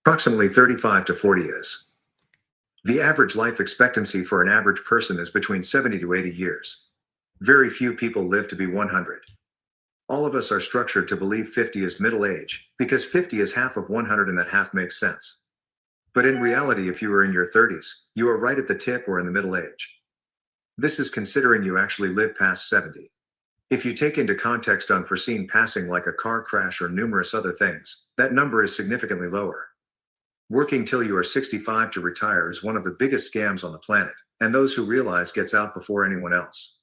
Approximately 35 to 40 is. The average life expectancy for an average person is between 70 to 80 years. Very few people live to be 100. All of us are structured to believe 50 is middle age, because 50 is half of 100 and that half makes sense. But in reality, if you are in your 30s, you are right at the tip or in the middle age. This is considering you actually live past 70. If you take into context unforeseen passing like a car crash or numerous other things, that number is significantly lower. Working till you are 65 to retire is one of the biggest scams on the planet, and those who realize gets out before anyone else.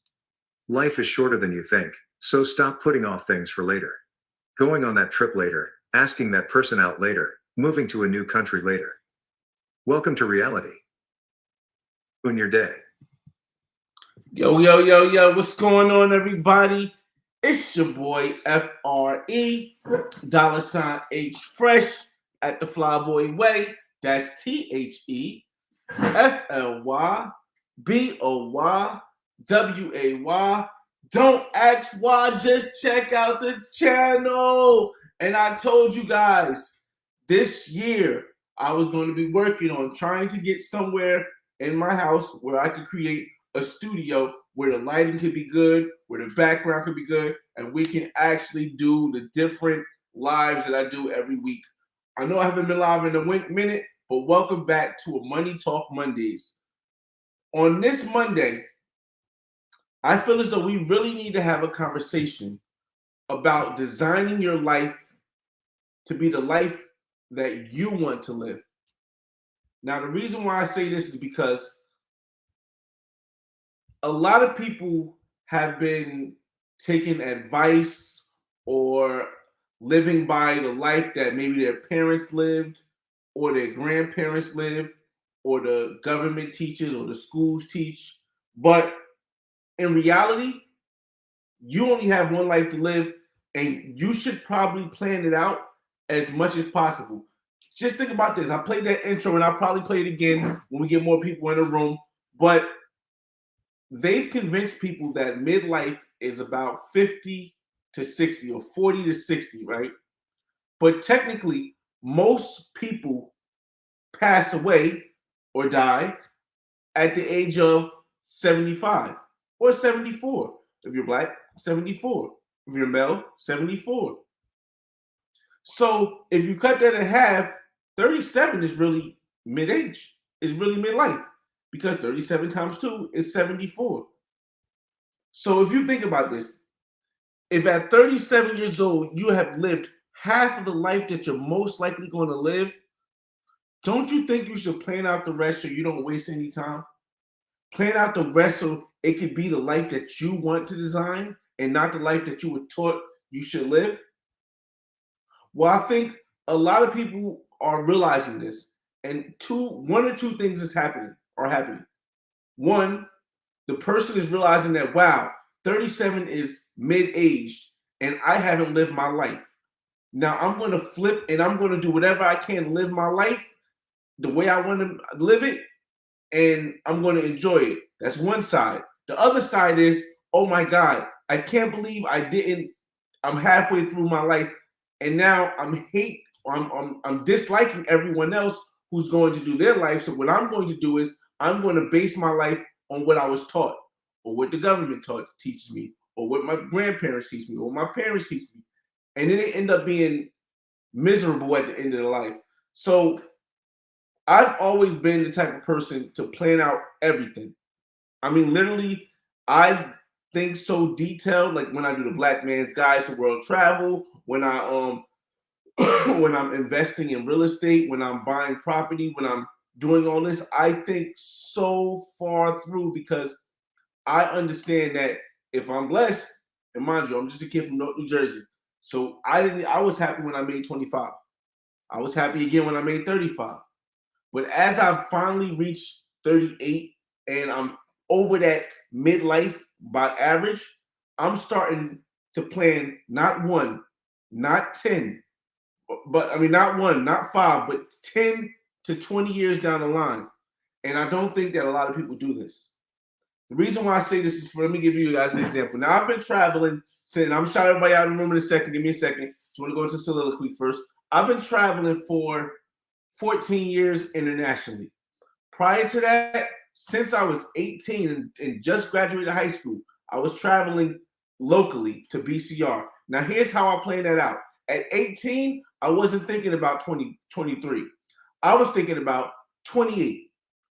Life is shorter than you think, so stop putting off things for later. Going on that trip later, asking that person out later, moving to a new country later. Welcome to reality. In your day. Yo, yo, yo, yo, what's going on, everybody? It's your boy FRE, $H Fresh at the Flyboy Way. That's THEFLYBOYWAY. Don't ask why, just check out the channel. And I told you guys this year I was going to be working on trying to get somewhere in my house where I could create a studio where the lighting could be good, where the background could be good, and we can actually do the different lives that I do every week. I know I haven't been live in a minute, but welcome back to a Money Talk Mondays. On this Monday, I feel as though we really need to have a conversation about designing your life to be the life that you want to live. Now, the reason why I say this is because a lot of people have been taking advice or living by the life that maybe their parents lived or their grandparents lived or the government teaches or the schools teach. But in reality, you only have one life to live, and you should probably plan it out as much as possible. Just think about this. I played that intro, and I'll probably play it again when we get more people in the room. But they've convinced people that midlife is about 50 to 60 or 40 to 60, right? But technically, most people pass away or die at the age of 75 or 74. If you're black, 74. If you're male, 74. So if you cut that in half, 37 is really mid-age. It's really midlife because 37 times 2 is 74. So if you think about this, if at 37 years old you have lived half of the life that you're most likely going to live, don't you think you should plan out the rest so you don't waste any time? Plan out the rest so it could be the life that you want to design and not the life that you were taught you should live? Well, I think a lot of people are realizing this, and one or two things are happening. One, the person is realizing that, wow, 37 is mid-aged and I haven't lived my life. Now I'm going to flip and I'm going to do whatever I can to live my life the way I want to live it, and I'm going to enjoy it. That's one side. The other side is, oh my God, I can't believe I'm halfway through my life and now I'm disliking everyone else who's going to do their life. So what I'm going to do is I'm going to base my life on what I was taught, or what the government teaches me, or what my grandparents teach me, or my parents teach me. And then they end up being miserable at the end of their life. So I've always been the type of person to plan out everything. I mean, literally, I think so detailed. Like when I do the Black Man's Guides to World Travel, when I when I'm investing in real estate, when I'm buying property, when I'm doing all this, I think so far through because I understand that if I'm blessed, and mind you, I'm just a kid from New Jersey, so I was happy when I made 25. I was happy again when I made 35. But as I've finally reached 38 and I'm over that midlife by average, I'm starting to plan not one, not 10, but I mean, not one, not five, but 10 to 20 years down the line. And I don't think that a lot of people do this. The reason why I say this is let me give you guys an example. Now, I've been traveling since, I'm shouting everybody out in the room in a second. Give me a second. Just want to go into soliloquy first. I've been traveling for 14 years internationally. Prior to that, since I was 18 and just graduated high school, I was traveling locally to BCR. Now, here's how I planned that out. At 18, I wasn't thinking about 2023. I was thinking about 28.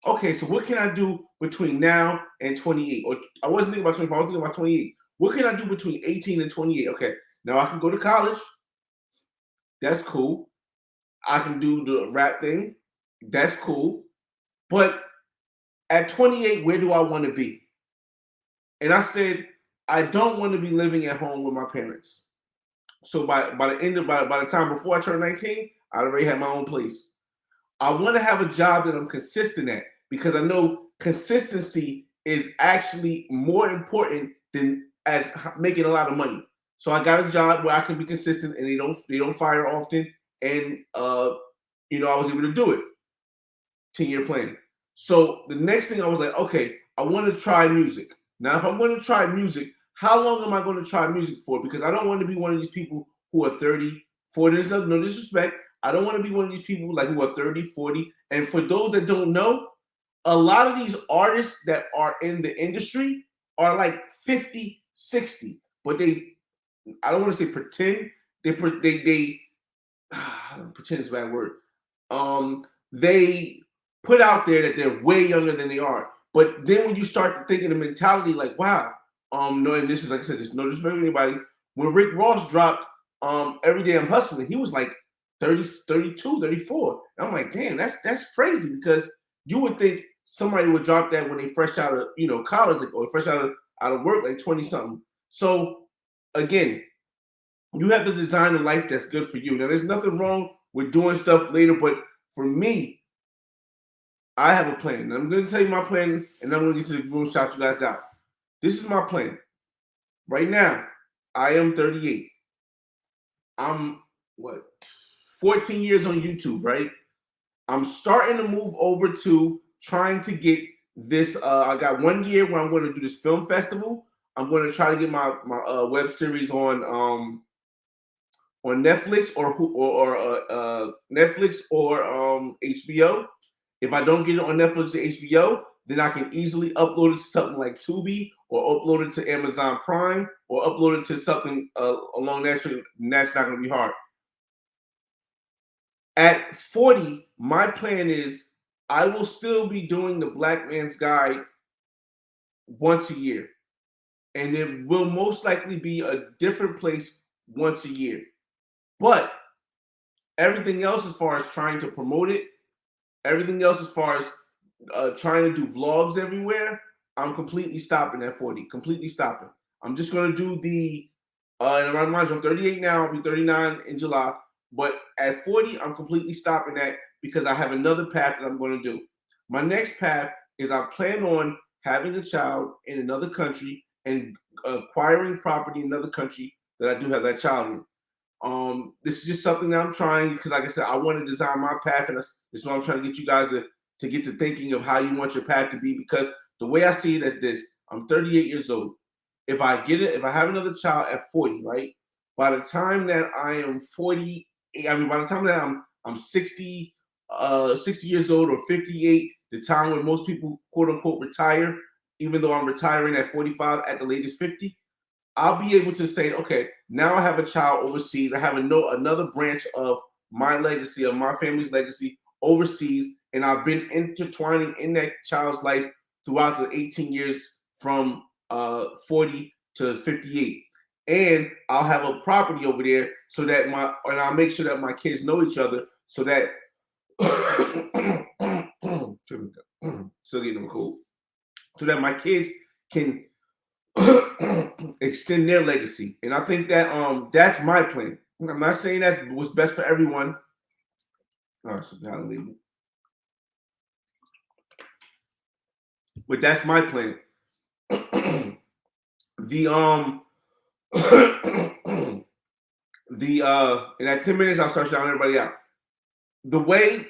Okay, so what can I do between now and 28? Or I wasn't thinking about 25, I was thinking about 28. What can I do between 18 and 28? Okay, now I can go to college. That's cool. I can do the rap thing. That's cool. But at 28, where do I want to be? And I said, I don't want to be living at home with my parents. So by the time before I turn 19, I already have my own place. I want to have a job that I'm consistent at because I know consistency is actually more important than as making a lot of money. So I got a job where I can be consistent and they don't fire often, and I was able to do it. 10-year plan. So the next thing I was like, okay, I want to try music. Now, if I'm going to try music, how long am I going to try music for? Because I don't want to be one of these people who are 30, 40. There's no disrespect. I don't want to be one of these people like who are 30, 40. And for those that don't know, a lot of these artists that are in the industry are like 50, 60. But I don't want to say pretend. They pretend is a bad word. They put out there that they're way younger than they are. But then when you start thinking the mentality, like, wow, no, and this is like I said, there's no disrespect to anybody. When Rick Ross dropped Every Day I'm Hustling, he was like 30, 32, 34. And I'm like, damn, that's crazy because you would think somebody would drop that when they fresh out of college or fresh out of work, like 20 something. So again, you have to design a life that's good for you. Now, there's nothing wrong with doing stuff later, but for me, I have a plan. And I'm going to tell you my plan, and I'm going to get to the room, shout you guys out. This is my plan. Right now, I am 38. I'm 14 years on YouTube, right? I'm starting to move over to trying to get this. I got 1 year where I'm going to do this film festival. I'm going to try to get my web series on Netflix or Netflix or HBO. If I don't get it on Netflix or HBO, then I can easily upload it to something like Tubi or upload it to Amazon Prime or upload it to something along that street. And that's not going to be hard. At 40, my plan is I will still be doing the Black Man's Guide once a year. And it will most likely be a different place once a year. But everything else as far as trying to promote it, everything else as far as trying to do vlogs everywhere, I'm completely stopping at 40. Completely stopping. I'm just going to do the, and mind you, I'm 38 now. I'll be 39 in July. But at 40, I'm completely stopping that because I have another path that I'm going to do. My next path is I plan on having a child in another country and acquiring property in another country that I do have that child in. This is just something that I'm trying because, like I said, I want to design my path, and this is what I'm trying to get you guys to get to thinking of how you want your path to be. Because the way I see it is this: I'm 38 years old. If I have another child at 40, right? By the time that I am 40, by the time that I'm 60, 60 years old or 58, the time when most people quote unquote retire, even though I'm retiring at 45 at the latest 50. I'll be able to say, okay, now I have a child overseas. I have another branch of my legacy, of my family's legacy overseas, and I've been intertwining in that child's life throughout the 18 years from 40 to 58. And I'll have a property over there so that and I'll make sure that my kids know each other so that still getting them cool, so that my kids can extend their legacy. And I think that that's my plan. I'm not saying that's what's best for everyone. But that's my plan. In that 10 minutes I'll start shouting everybody out. The way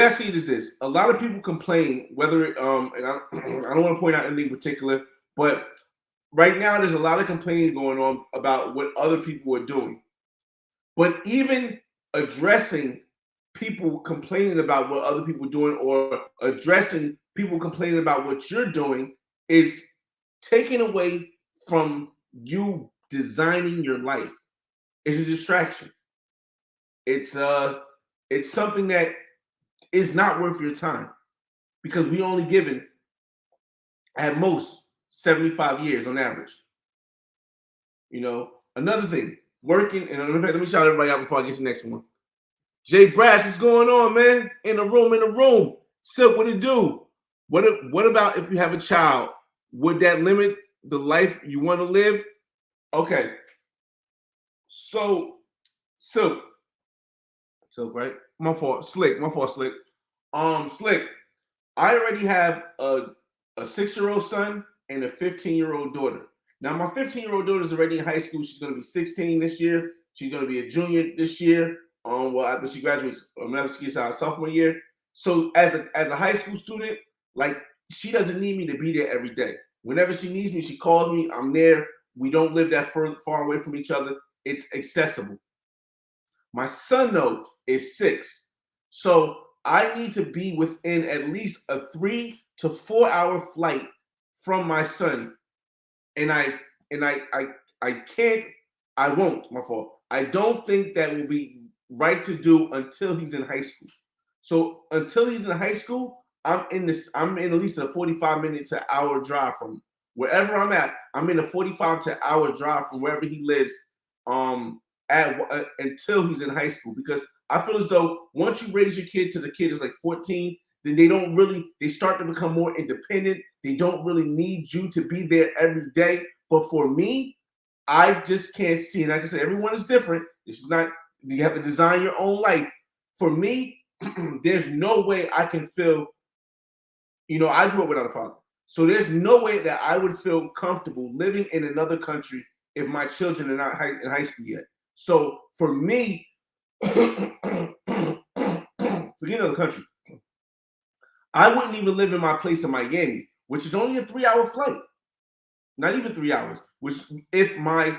I see it is this: a lot of people complain whether and I don't want to point out anything in particular, but right now there's a lot of complaining going on about what other people are doing. But even addressing people complaining about what other people are doing or addressing people complaining about what you're doing is taken away from you designing your life. It's a distraction. It's something that is not worth your time because we only given at most 75 years on average. Another thing, working, and in fact, let me shout everybody out before I get to the next one. Jay Brash, what's going on, man? In the room. Silk, what it do? What about if you have a child? Would that limit the life you want to live? Okay. So, Silk, right? My fault, Slick. Slick. Slick, I already have a 6-year-old son and a 15-year-old daughter. Now, my 15-year-old daughter is already in high school. She's going to be 16 this year. She's going to be a junior this year. Well, after she graduates, after she gets out of sophomore year. So, as a high school student, like, she doesn't need me to be there every day. Whenever she needs me, she calls me. I'm there. We don't live that far away from each other. It's accessible. My son, though, is 6. So I need to be within at least a 3 to 4 hour flight from my son. And I can't, I won't, my fault. I don't think that will be right to do until he's in high school. So until he's in high schoal, I'm in at least a 45-minute to hour drive from him. Wherever I'm at, I'm in a 45 to hour drive from wherever he lives until he's in high school, because I feel as though once you raise your kid to the kid is like 14, then they start to become more independent. They don't really need you to be there every day. But for me, I just can't see. And like I said, everyone is different. It's not, you have to design your own life. For me, there's no way I can feel, I grew up without a father. So there's no way that I would feel comfortable living in another country if my children are not in high school yet. So for me, forget another country. I wouldn't even live in my place in Miami, which is only a 3-hour flight. Not even 3 hours, which if my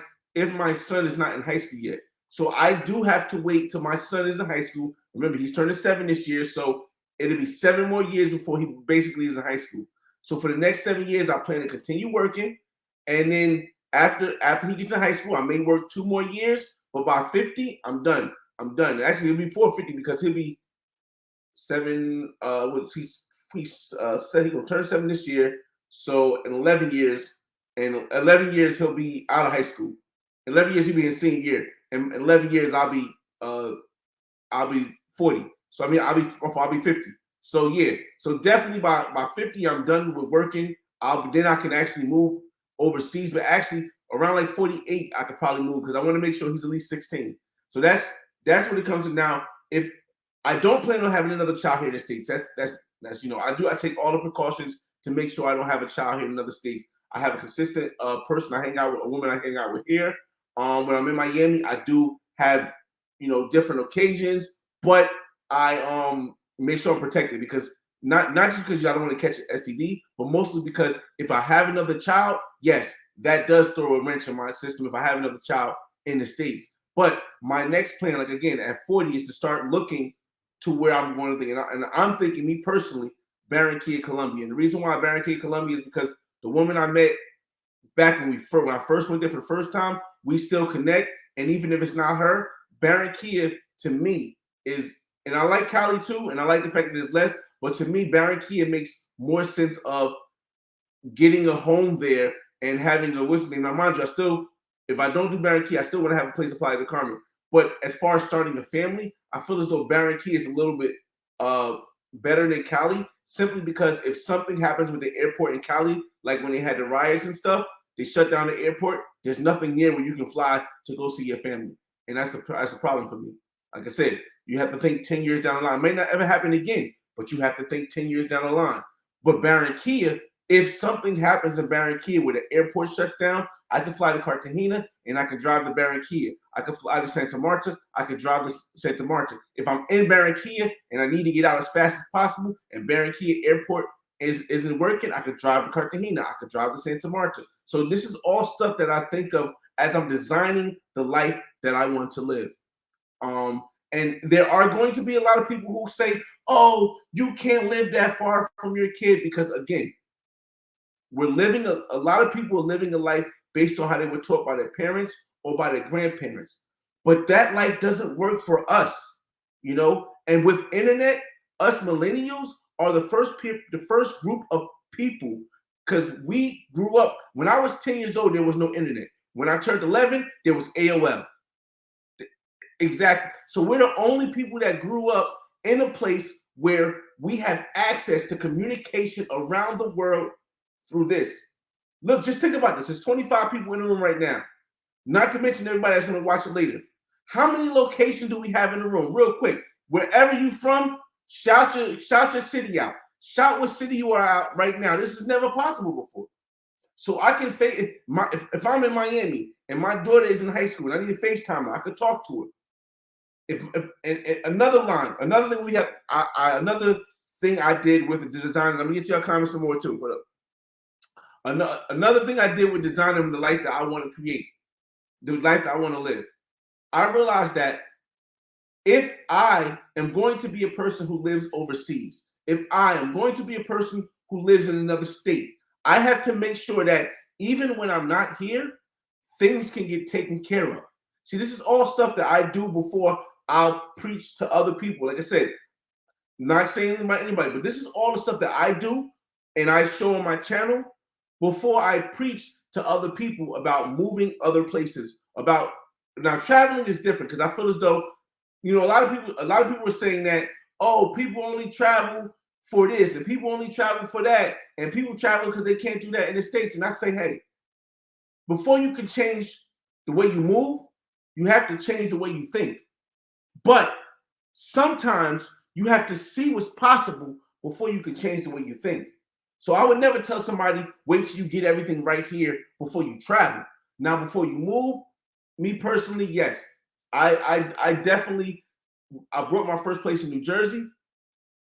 son is not in high school yet. So I do have to wait till my son is in high school. Remember, he's turning 7 this year, so it'll be 7 more years before he basically is in high school. So for the next 7 years, I plan to continue working. And then after he gets in high school, I may work 2 more years, but by 50, I'm done. Actually, it'll be 450 because he'll be 7. He said he will turn 7 this year. So in 11 years, he'll be out of high school. 11 years he'll be in senior year. And 11 years I'll be 40. So I mean I'll be 50. So yeah. So definitely by 50 I'm done with working. Then I can actually move overseas. But actually around like 48 I could probably move because I want to make sure he's at least 16. So that's what it comes to now. If I don't plan on having another child here in the States, that's I take all the precautions to make sure I don't have a child here in other states. I have a consistent person I hang out with, a woman I hang out with here. When I'm in Miami, I do have different occasions, but I make sure I'm protected because not just because I don't want to catch an STD, but mostly because if I have another child, yes, that does throw a wrench in my system if I have another child in the States. But my next plan, like again, at 40, is to start looking to where I'm going to think. And I'm thinking, me personally, Barranquilla, Colombia. And the reason why Barranquilla, Colombia is because the woman I met back when I first went there for the first time, we still connect. And even if it's not her, Barranquilla to me is, and I like Cali too, and I like the fact that there's less, but to me, Barranquilla makes more sense of getting a home there and having a, what's the name? Now, mind you, if I don't do Barranquilla, I still want to have a place to apply to Carmen. But as far as starting a family, I feel as though Barranquilla is a little bit better than Cali, simply because if something happens with the airport in Cali, like when they had the riots and stuff, they shut down the airport. There's nothing near where you can fly to go see your family, and that's a problem for me. Like I said, you have to think 10 years down the line. It may not ever happen again, but you have to think 10 years down the line. But Barranquilla, if something happens in Barranquilla where the airport shuts down, I can fly to Cartagena and I can drive to Barranquilla. I can fly to Santa Marta. I can drive to Santa Marta. If I'm in Barranquilla and I need to get out as fast as possible and Barranquilla airport isn't working, I could drive to Cartagena. I could drive to Santa Marta. So this is all stuff that I think of as I'm designing the life that I want to live. And there are going to be a lot of people who say, oh, you can't live that far from your kid, because again, we're living a lot of people are living a life based on how they were taught by their parents or by their grandparents. But that life doesn't work for us, you know? And with internet, us millennials are the first group of people, because we grew up, when I was 10 years old, there was no internet. When I turned 11, there was AOL. Exactly. So we're the only people that grew up in a place where we have access to communication around the world through this. Look, just think about this. There's 25 people in the room right now, not to mention everybody that's going to watch it later. How many locations do we have in the room? Real quick, wherever you from, shout your city out. Shout what city you are out right now. This is never possible before. So I can if I'm in Miami and my daughter is in high school and I need to FaceTime her, I could talk to her. And another thing we have, another thing I did with the design. Let me get y'all comments some more too. Another thing I did with designing the life that I want to create, the life that I want to live. I realized that if I am going to be a person who lives overseas, if I am going to be a person who lives in another state, I have to make sure that even when I'm not here, things can get taken care of. See, this is all stuff that I do before I'll preach to other people. Like I said, not saying anything about anybody, but this is all the stuff that I do and I show on my channel before I preach to other people about moving other places. Now traveling is different, because I feel as though, you know, a lot of people are saying that, oh, people only travel for this and people only travel for that, and people travel because they can't do that in the States. And I say, hey, before you can change the way you move, you have to change the way you think. But sometimes you have to see what's possible before you can change the way you think. So I would never tell somebody, wait till you get everything right here before you travel. Now, before you move, me personally, yes, I definitely, I brought my first place in New Jersey.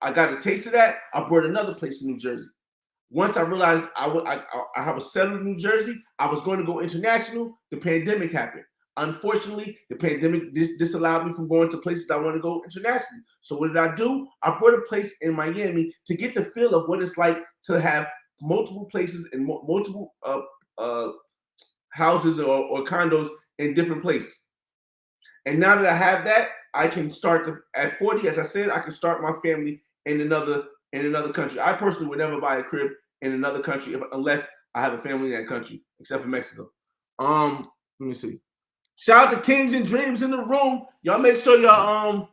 I got a taste of that. I brought another place in New Jersey. Once I realized I have a settled in New Jersey, I was going to go international. The pandemic happened. Unfortunately, the pandemic disallowed me from going to places I want to go internationally. So what did I do? I bought a place in Miami to get the feel of what it's like to have multiple places and multiple houses or condos in different places. And now that I have that, I can start at 40, as I said, I can start my family in another country. I personally would never buy a crib in another country unless I have a family in that country, except for Mexico. Let me see. Shout out to Kings and Dreams in the room. Y'all make sure y'all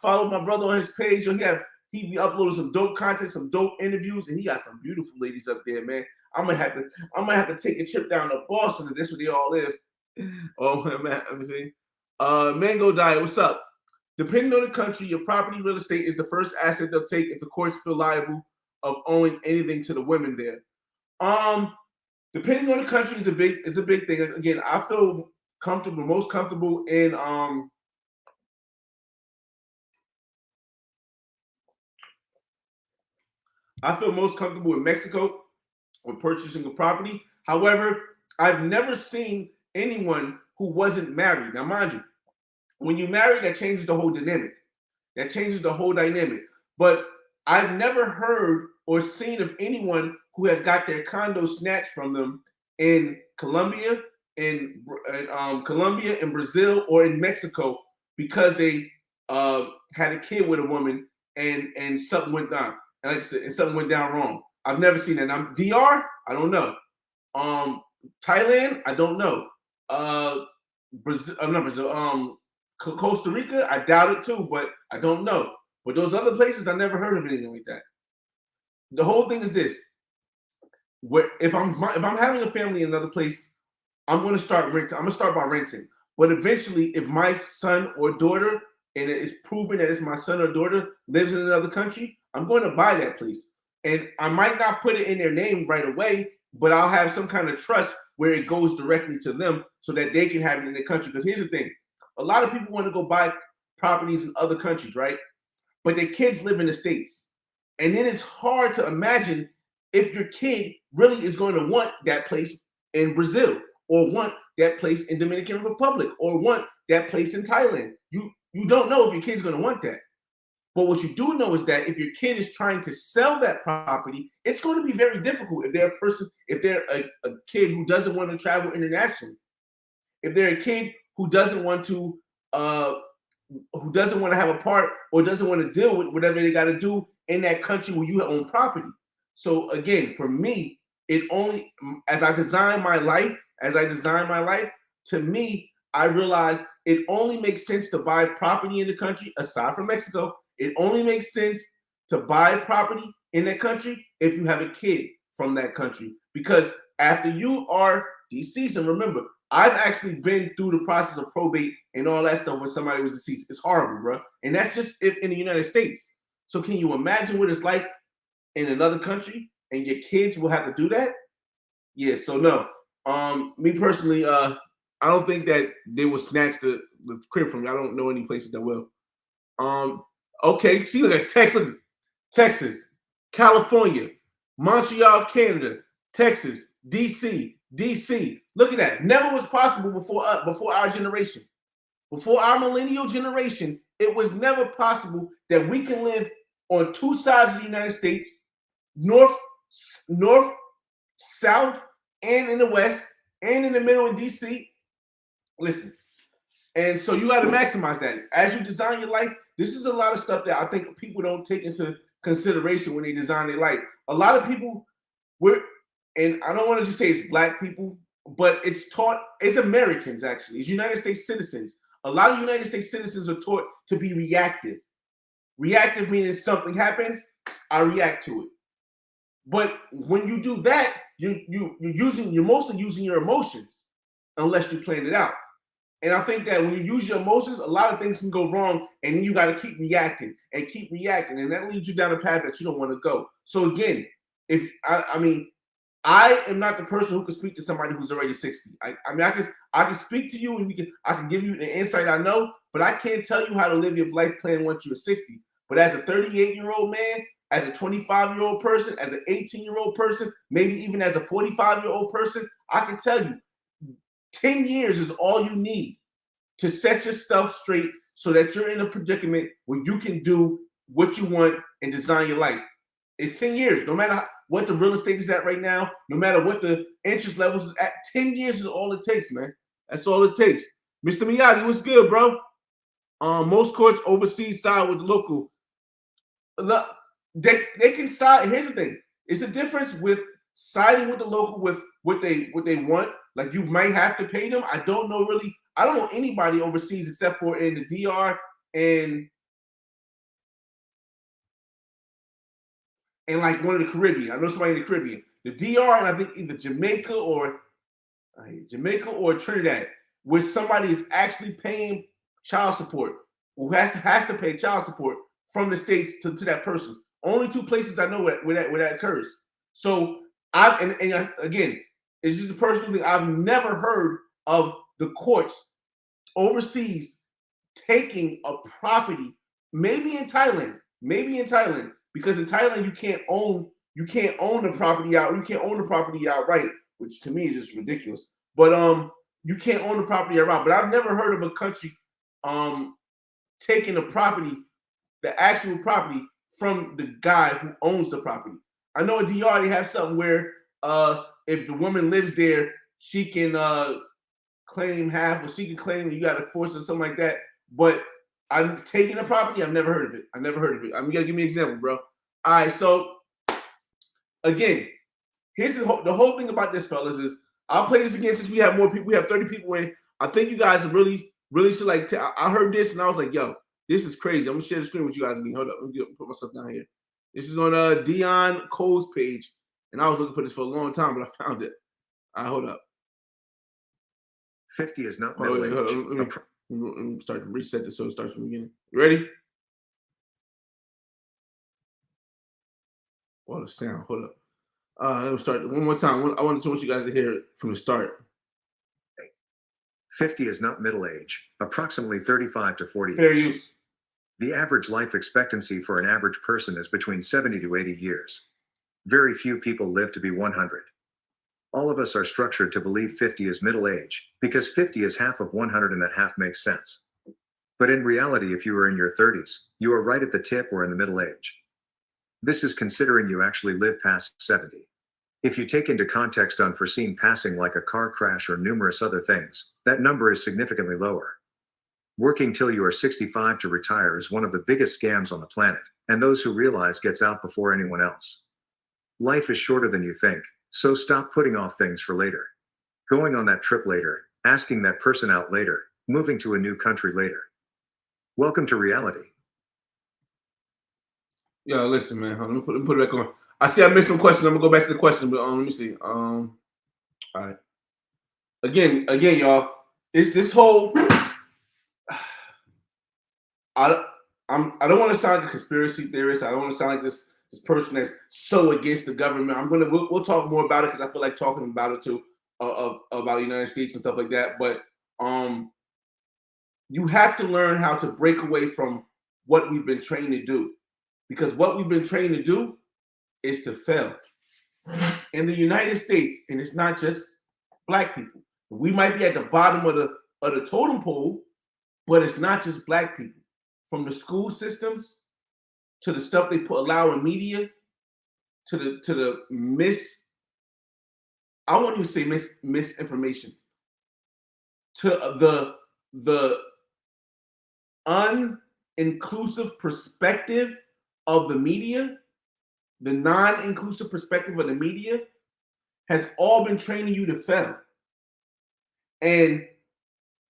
follow my brother on his page. He be uploading some dope content, some dope interviews, and he got some beautiful ladies up there, man. I'm gonna have to take a trip down to Boston, and that's where they all live. Oh man, let me see. Mango Diet, what's up? Depending on the country, your property real estate is the first asset they'll take if the courts feel liable of owing anything to the women there. Depending on the country is a big thing. Again, I feel most comfortable in Mexico with purchasing a property. However, I've never seen anyone who wasn't married. Now, mind you, when you marry, that changes the whole dynamic. But I've never heard or seen of anyone who has got their condo snatched from them in Colombia, in Brazil, or in Mexico because they had a kid with a woman and something went down. And like I said, and something went down wrong. I've never seen that. Now, DR, I don't know. Thailand, I don't know. Costa Rica, I doubt it too, but I don't know. But those other places, I never heard of anything like that. The whole thing is this: if I'm having a family in another place, I'm going to start renting. I'm going to start by renting. But eventually, if my son or daughter, and it is proven that it's my son or daughter, lives in another country, I'm going to buy that place. And I might not put it in their name right away, but I'll have some kind of trust where it goes directly to them so that they can have it in their country. Because here's the thing: a lot of people want to go buy properties in other countries, right? But their kids live in the States. And then it's hard to imagine if your kid really is going to want that place in Brazil, or want that place in Dominican Republic, or want that place in Thailand. You don't know if your kid's going to want that. But what you do know is that if your kid is trying to sell that property, it's going to be very difficult if they're a kid who doesn't want to travel internationally, if they're a kid who doesn't want to have a part or doesn't want to deal with whatever they got to do in that country where you own property. So again, for me, it only as I design my life, to me, I realize it only makes sense to buy property in the country, aside from Mexico. It only makes sense to buy property in that country if you have a kid from that country. Because after you are deceased, and remember, I've actually been through the process of probate and all that stuff when somebody was deceased. It's horrible, bro. And that's just if in the United States. So can you imagine what it's like in another country and your kids will have to do that? Yeah, so no. Me personally, I don't think that they will snatch the crib from me. I don't know any places that will. Okay, see, look at Texas, California, Montreal, Canada, Texas, DC. Look at that. Never was possible before our generation. Before our millennial generation, it was never possible that we can live on two sides of the United States, north, south, and in the west, and in the middle in DC. Listen, and so you got to maximize that. As you design your life, this is a lot of stuff that I think people don't take into consideration when they design their life. A lot of people, and I don't want to just say it's black people, but it's Americans actually, it's United States citizens. A lot of United States citizens are taught to be reactive. Reactive meaning something happens, I react to it. But when you do that, you're mostly using your emotions unless you plan it out. And I think that when you use your emotions, a lot of things can go wrong, and then you got to keep reacting, and that leads you down a path that you don't want to go. So again, if I am not the person who can speak to somebody who's already 60. I can speak to you, and I can give you the insight I know, but I can't tell you how to live your life plan once you're 60. But as a 38-year-old man, as a 25-year-old person, as an 18-year-old person, maybe even as a 45-year-old person, I can tell you 10 years is all you need to set your stuff straight so that you're in a predicament where you can do what you want and design your life. It's 10 years. No matter what the real estate is at right now, no matter what the interest levels is at, 10 years is all it takes, man. That's all it takes. Mr. Miyagi, what's good, bro? Most courts overseas side with the local. Look, they can side. Here's the thing. It's a difference with siding with the local with what they want. Like you might have to pay them. I don't know anybody overseas except for in the DR and like one of the Caribbean. I know somebody in the Caribbean. The DR and I think either Jamaica or Trinidad, where somebody is actually paying child support, who has to pay child support from the states to that person. Only two places I know where that occurs. So again, it's just a personal thing. I've never heard of the courts overseas taking a property, maybe in Thailand, because in Thailand you can't own the property outright, which to me is just ridiculous. But you can't own the property outright. But I've never heard of a country taking the actual property from the guy who owns the property. I know in DR they have something where if the woman lives there, she can claim half, or she can claim you got to force it, something like that. But I'm taking a property. I've never heard of it. I'm gonna give me an example, bro. All right. So again, here's the whole thing about this, fellas. Is I'll play this again since we have more people. We have 30 people in. I think you guys really should like. I heard this and I was like, yo, this is crazy. I'm gonna share the screen with you guys again. Hold up. Let me put myself down here. This is on Dion Cole's page, and I was looking for this for a long time, but I found it. Hold up. 50 is not middle age. Let me start to reset this so it starts from the beginning. You ready? What a sound. Hold up. Let me start one more time. I want you guys to hear it from the start. 50 is not middle age, approximately 35 to 40 Fair years. use. The average life expectancy for an average person is between 70 to 80 years. Very few people live to be 100. All of us are structured to believe 50 is middle age, because 50 is half of 100 and that half makes sense. But in reality, if you are in your 30s, you are right at the tip or in the middle age. This is considering you actually live past 70. If you take into context unforeseen passing like a car crash or numerous other things, that number is significantly lower. Working till you are 65 to retire is one of the biggest scams on the planet, and those who realize gets out before anyone else. Life is shorter than you think, so stop putting off things for later. Going on that trip later, asking that person out later, moving to a new country later. Welcome to reality. Yo, listen, man. Let me put it back on. I see I missed some questions. I'm gonna go back to the question, but let me see. All right. Again, y'all. It's this whole. I don't want to sound like a conspiracy theorist. I don't want to sound like this person that's so against the government. We'll talk more about it because I feel like talking about it too, about the United States and stuff like that. But you have to learn how to break away from what we've been trained to do, because what we've been trained to do is to fail. In the United States, and it's not just Black people. We might be at the bottom of the totem pole, but it's not just Black people. From the school systems to the stuff they allow in media, to the I won't even say misinformation, to the uninclusive perspective of the media, the non-inclusive perspective of the media has all been training you to fail. And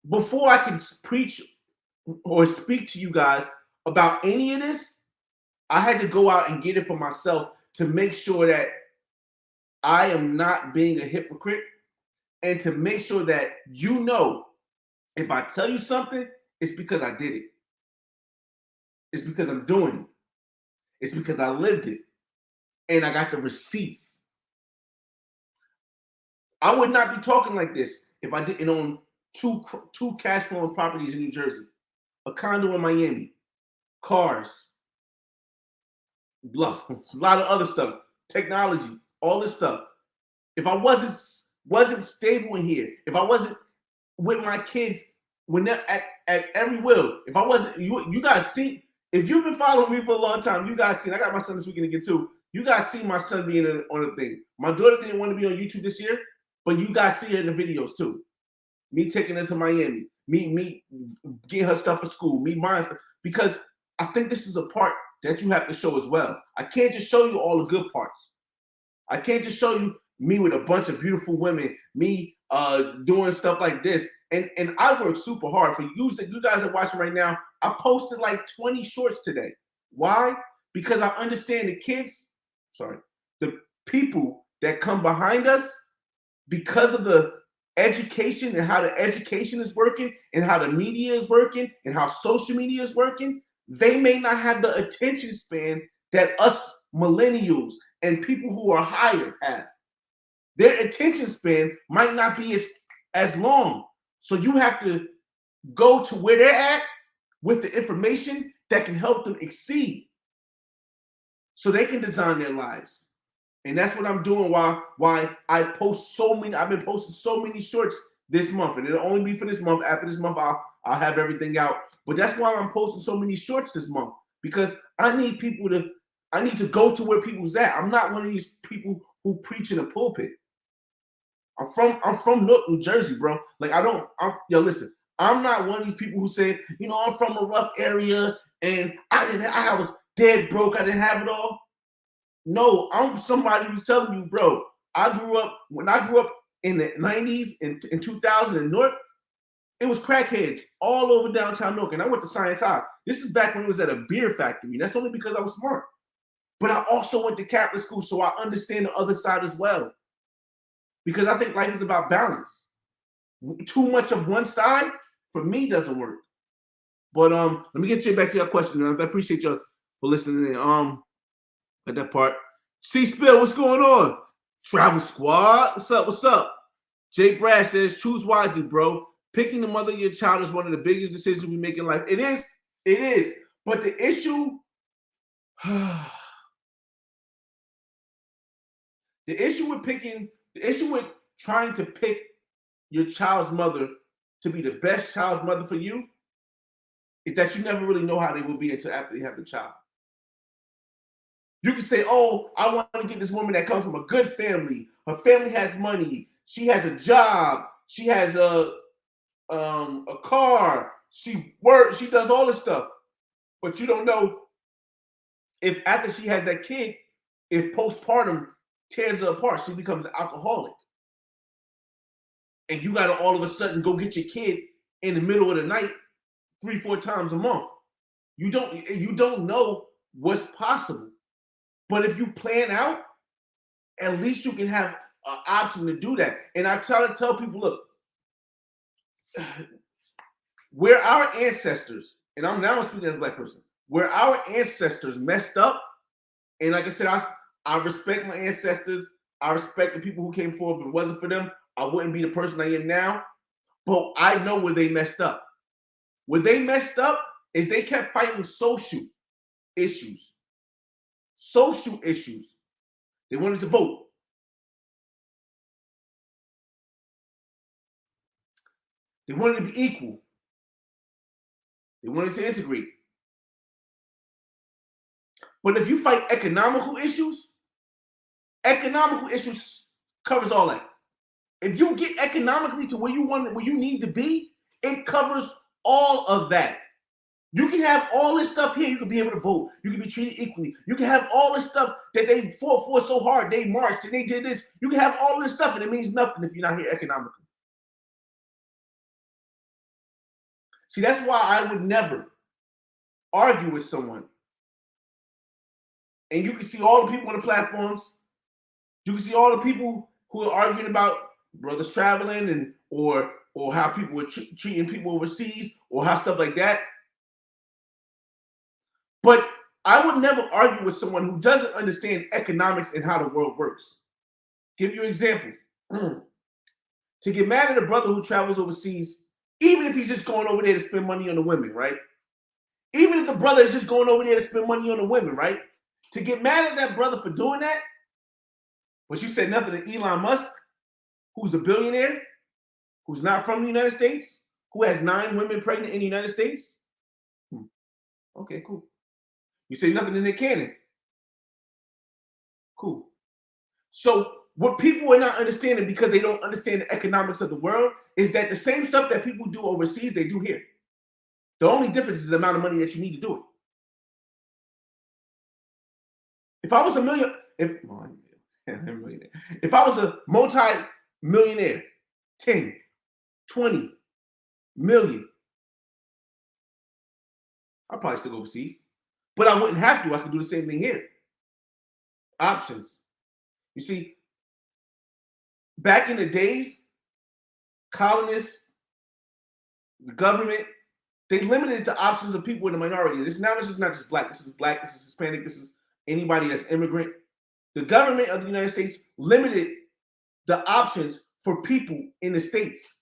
before I can preach or speak to you guys about any of this, I had to go out and get it for myself to make sure that I am not being a hypocrite, and to make sure that you know, if I tell you something, it's because I did it. It's because I'm doing it. It's because I lived it. And I got the receipts. I would not be talking like this if I didn't own two cash flowing properties in New Jersey, a condo in Miami, cars, a lot of other stuff, technology, all this stuff. If I wasn't stable in here, if I wasn't with my kids when they're at every will, if I wasn't, you guys see, if you've been following me for a long time, you guys seen, I got my son this weekend to get too. You guys see my son being on a thing. My daughter didn't want to be on YouTube this year, but you guys see her in the videos too. Me taking her to Miami, me getting her stuff for school, me buying stuff, because I think this is a part that you have to show as well. I can't just show you all the good parts. I can't just show you me with a bunch of beautiful women, me doing stuff like this. And I work super hard. For you guys are watching right now, I posted like 20 shorts today. Why? Because I understand the people that come behind us, because of the education and how the education is working and how the media is working and how social media is working, they may not have the attention span that us millennials and people who are higher have. Their attention span might not be as long. So you have to go to where they're at with the information that can help them exceed so they can design their lives. And that's what I'm doing why I post so many. I've been posting so many shorts this month, and it'll only be for this month. After this month, I'll have everything out. But that's why I'm posting so many shorts this month, because I need to go to where people's at. I'm not one of these people who preach in a pulpit. I'm from Newark, New Jersey, bro. Like listen, I'm not one of these people who say, I'm from a rough area and I was dead broke. I didn't have it all. No, I'm somebody who's telling you, bro, when I grew up in the 90s and in 2000 in Newark, it was crackheads all over downtown Newark. And I went to Science High. This is back when it was at a beer factory. That's only because I was smart. But I also went to Catholic school, so I understand the other side as well. Because I think life is about balance. Too much of one side, for me, doesn't work. But let me get you back to your question. I appreciate y'all for listening. At that part. C-Spill, what's going on? Travel Squad, what's up? Jay Brad says, choose wisely, bro. Picking the mother of your child is one of the biggest decisions we make in life. It is. But the issue, with picking The issue with trying to pick your child's mother to be the best child's mother for you is that you never really know how they will be until after you have the child. You can say, oh, I want to get this woman that comes from a good family. Her family has money. She has a job. She has a car. She works. She does all this stuff. But you don't know if after she has that kid, if postpartum tears her apart, she becomes an alcoholic. And you got to all of a sudden go get your kid in the middle of the night 3-4 times a month. You don't know what's possible. But if you plan out, at least you can have an option to do that. And I try to tell people, look, where our ancestors, and I'm now speaking as a Black person, where our ancestors messed up, and like I said, I respect my ancestors. I respect the people who came forward. If it wasn't for them, I wouldn't be the person I am now. But I know where they messed up. Where they messed up is they kept fighting social issues. Social issues. They wanted to vote. They wanted to be equal. They wanted to integrate. But if you fight economical issues covers all that. If you get economically to where you need to be, it covers all of that. You can have all this stuff here. You can be able to vote. You can be treated equally. You can have all this stuff that they fought for so hard. They marched and they did this. You can have all this stuff, and it means nothing if you're not here economically. See, that's why I would never argue with someone. And you can see all the people on the platforms. You can see all the people who are arguing about brothers traveling and or how people were treating people overseas or how stuff like that. But I would never argue with someone who doesn't understand economics and how the world works. Give you an example. To get mad at a brother who travels overseas, even if he's just going over there to spend money on the women, right? Even if the brother is just going over there to spend money on the women, right? To get mad at that brother for doing that, but you said nothing to Elon Musk, who's a billionaire, who's not from the United States, who has 9 women pregnant in the United States. Okay, cool. You say nothing to Nick Cannon. Cool. So what people are not understanding because they don't understand the economics of the world is that the same stuff that people do overseas, they do here. The only difference is the amount of money that you need to do it. If I was a millionaire, if I was a multi-millionaire, 10, 20 million, I'd probably still go overseas. But I wouldn't have to. I could do the same thing here. Options. You see, back in the days, colonists, the government, they limited the options of people in the minority. This is not just black. This is black. This is Hispanic. This is anybody that's immigrant. The government of the United States limited the options for people in the States.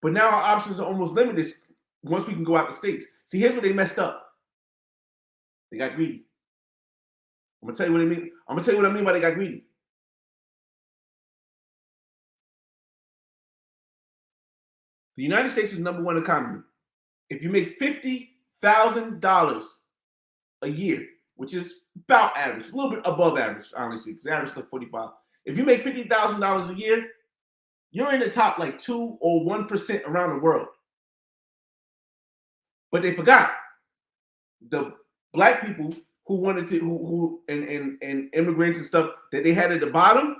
But now our options are almost limited once we can go out the States. See, here's where they messed up. They got greedy. I'm gonna tell you what I mean. I'm gonna tell you what I mean by they got greedy. The United States is #1 economy. If you make $50,000 a year, which is about average, a little bit above average, honestly, because average is like 45. If you make $50,000 a year, you're in the top like 2 or 1% around the world. But they forgot the black people who wanted to, who and immigrants and stuff that they had at the bottom.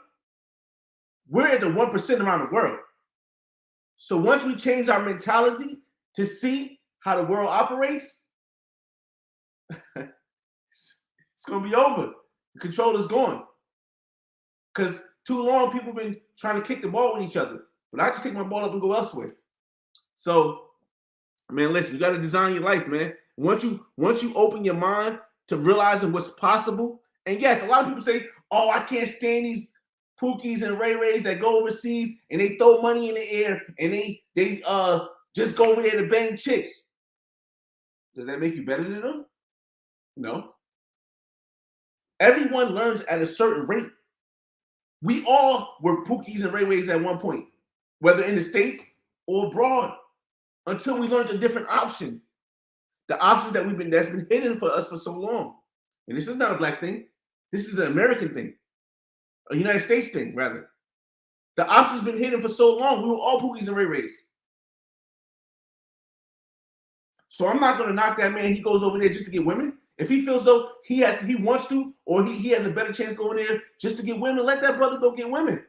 We're at the 1% around the world. So once we change our mentality to see how the world operates, it's gonna be over. The control is gone. Because too long people have been trying to kick the ball with each other. But I just take my ball up and go elsewhere. So, man, listen, you got to design your life, man. Once you open your mind to realizing what's possible, and yes, a lot of people say, "Oh, I can't stand these Pookies and Ray Rays that go overseas and they throw money in the air and they just go over there to bang chicks." Does that make you better than them? No. Everyone learns at a certain rate. We all were Pookies and Ray Rays at one point, whether in the States or abroad, until we learned a different option. The option that's been hidden for us for so long. And this is not a black thing. This is an American thing, a United States thing, rather. The option's been hidden for so long. We were all Pookies and Ray Rays. So I'm not going to knock that man. He goes over there just to get women. If he feels though he wants to, or he has a better chance going there just to get women, let that brother go get women.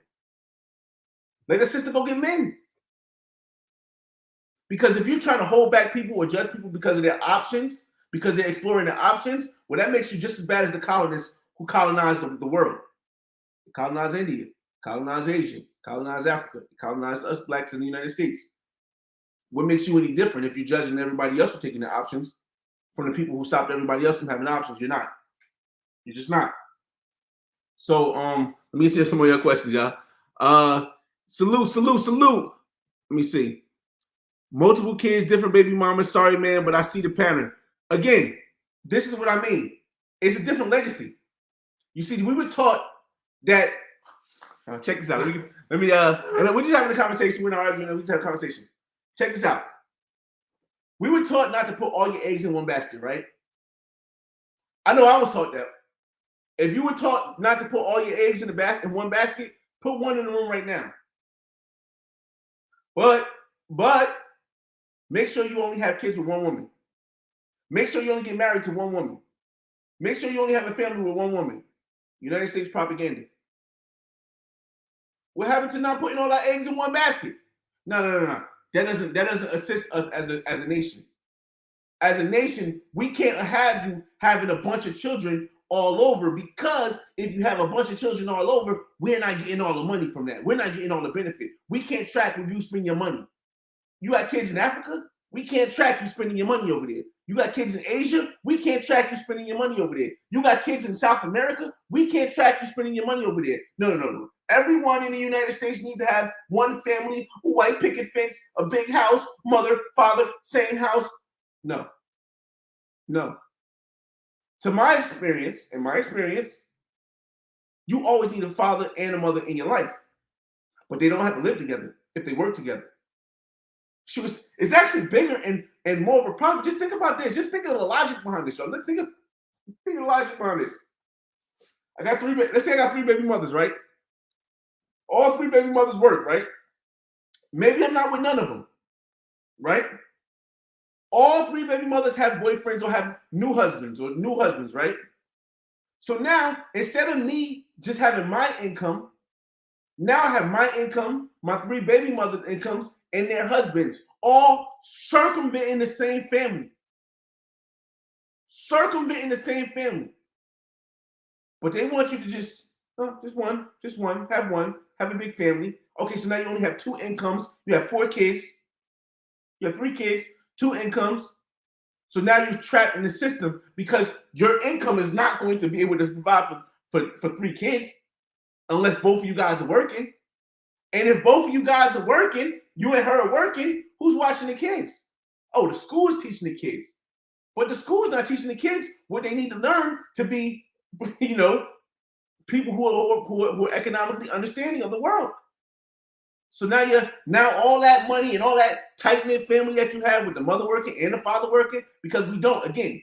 Let that sister go get men. Because if you're trying to hold back people or judge people because of their options, because they're exploring their options, well, that makes you just as bad as the colonists who colonized the world. They colonized India, colonized Asia, colonized Africa, colonized us blacks in the United States. What makes you any different if you're judging everybody else for taking their options from the people who stopped everybody else from having options? You're not. You're just not. So let me answer some of your questions, y'all. Salute. Let me see. Multiple kids, different baby mamas. Sorry, man, but I see the pattern. Again, this is what I mean. It's a different legacy. You see, we were taught that. Check this out. Let me. And we're just having a conversation. We're not arguing. We just have a conversation. Check this out. We were taught not to put all your eggs in one basket, right? I know I was taught that. If you were taught not to put all your eggs in one basket, put one in the room right now. But make sure you only have kids with one woman. Make sure you only get married to one woman. Make sure you only have a family with one woman. United States propaganda. What happened to not putting all our eggs in one basket? No. That doesn't assist us as a nation. As a nation, we can't have you having a bunch of children all over, because if you have a bunch of children all over, we're not getting all the money from that. We're not getting all the benefit. We can't track where you spend your money. You got kids in Africa? We can't track you spending your money over there. You got kids in Asia? We can't track you spending your money over there. You got kids in South America? We can't track you spending your money over there. No. Everyone in the United States needs to have one family, a white picket fence, a big house, mother, father, same house. No. In my experience, you always need a father and a mother in your life, but they don't have to live together if they work together. It's actually bigger and more of a problem. Just think about this. Just think of the logic behind this, y'all. Think of the logic behind this. Let's say I got 3 baby mothers, right? All 3 baby mothers work, right? Maybe I'm not with none of them, right? All 3 baby mothers have boyfriends or have new husbands, right? So now, instead of me just having my income, now I have my income, my 3 baby mothers' incomes, and their husbands, all circumventing the same family. But they want you to just one, have a big family. Okay, so now you only have 2 incomes. You have 4 kids. You have 3 kids, 2 incomes. So now you're trapped in the system because your income is not going to be able to provide for 3 kids unless both of you guys are working. And if both of you guys are working, you and her are working, who's watching the kids? Oh, the school is teaching the kids. But the school's not teaching the kids what they need to learn to be, people who are economically understanding of the world. So now all that money and all that tight-knit family that you have with the mother working and the father working, because we don't, again,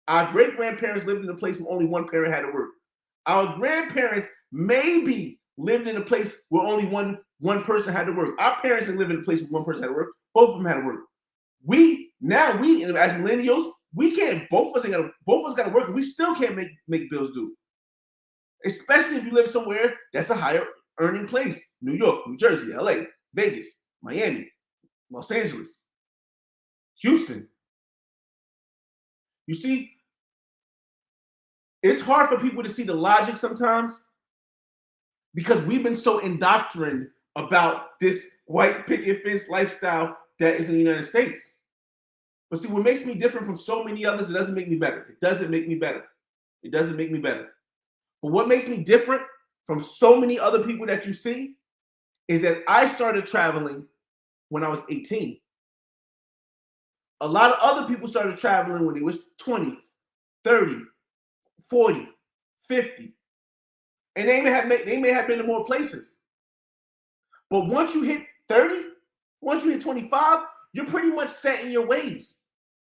our great-grandparents lived in a place where only one parent had to work. Our grandparents maybe lived in a place where only one person had to work. Our parents didn't live in a place where one person had to work. Both of them had to work. We as millennials, we can't. Both of us got to work, and we still can't make bills due. Especially if you live somewhere that's a higher earning place: New York, New Jersey, LA, Vegas, Miami, Los Angeles, Houston. You see, it's hard for people to see the logic sometimes because we've been so indoctrinated about this white picket fence lifestyle that is in the United States. But see, what makes me different from so many others, it doesn't make me better. It doesn't make me better. But what makes me different from so many other people that you see is that I started traveling when I was 18. A lot of other people started traveling when they was 20, 30, 40, 50. And they may have been in more places. But once you hit 30, once you hit 25, you're pretty much set in your ways.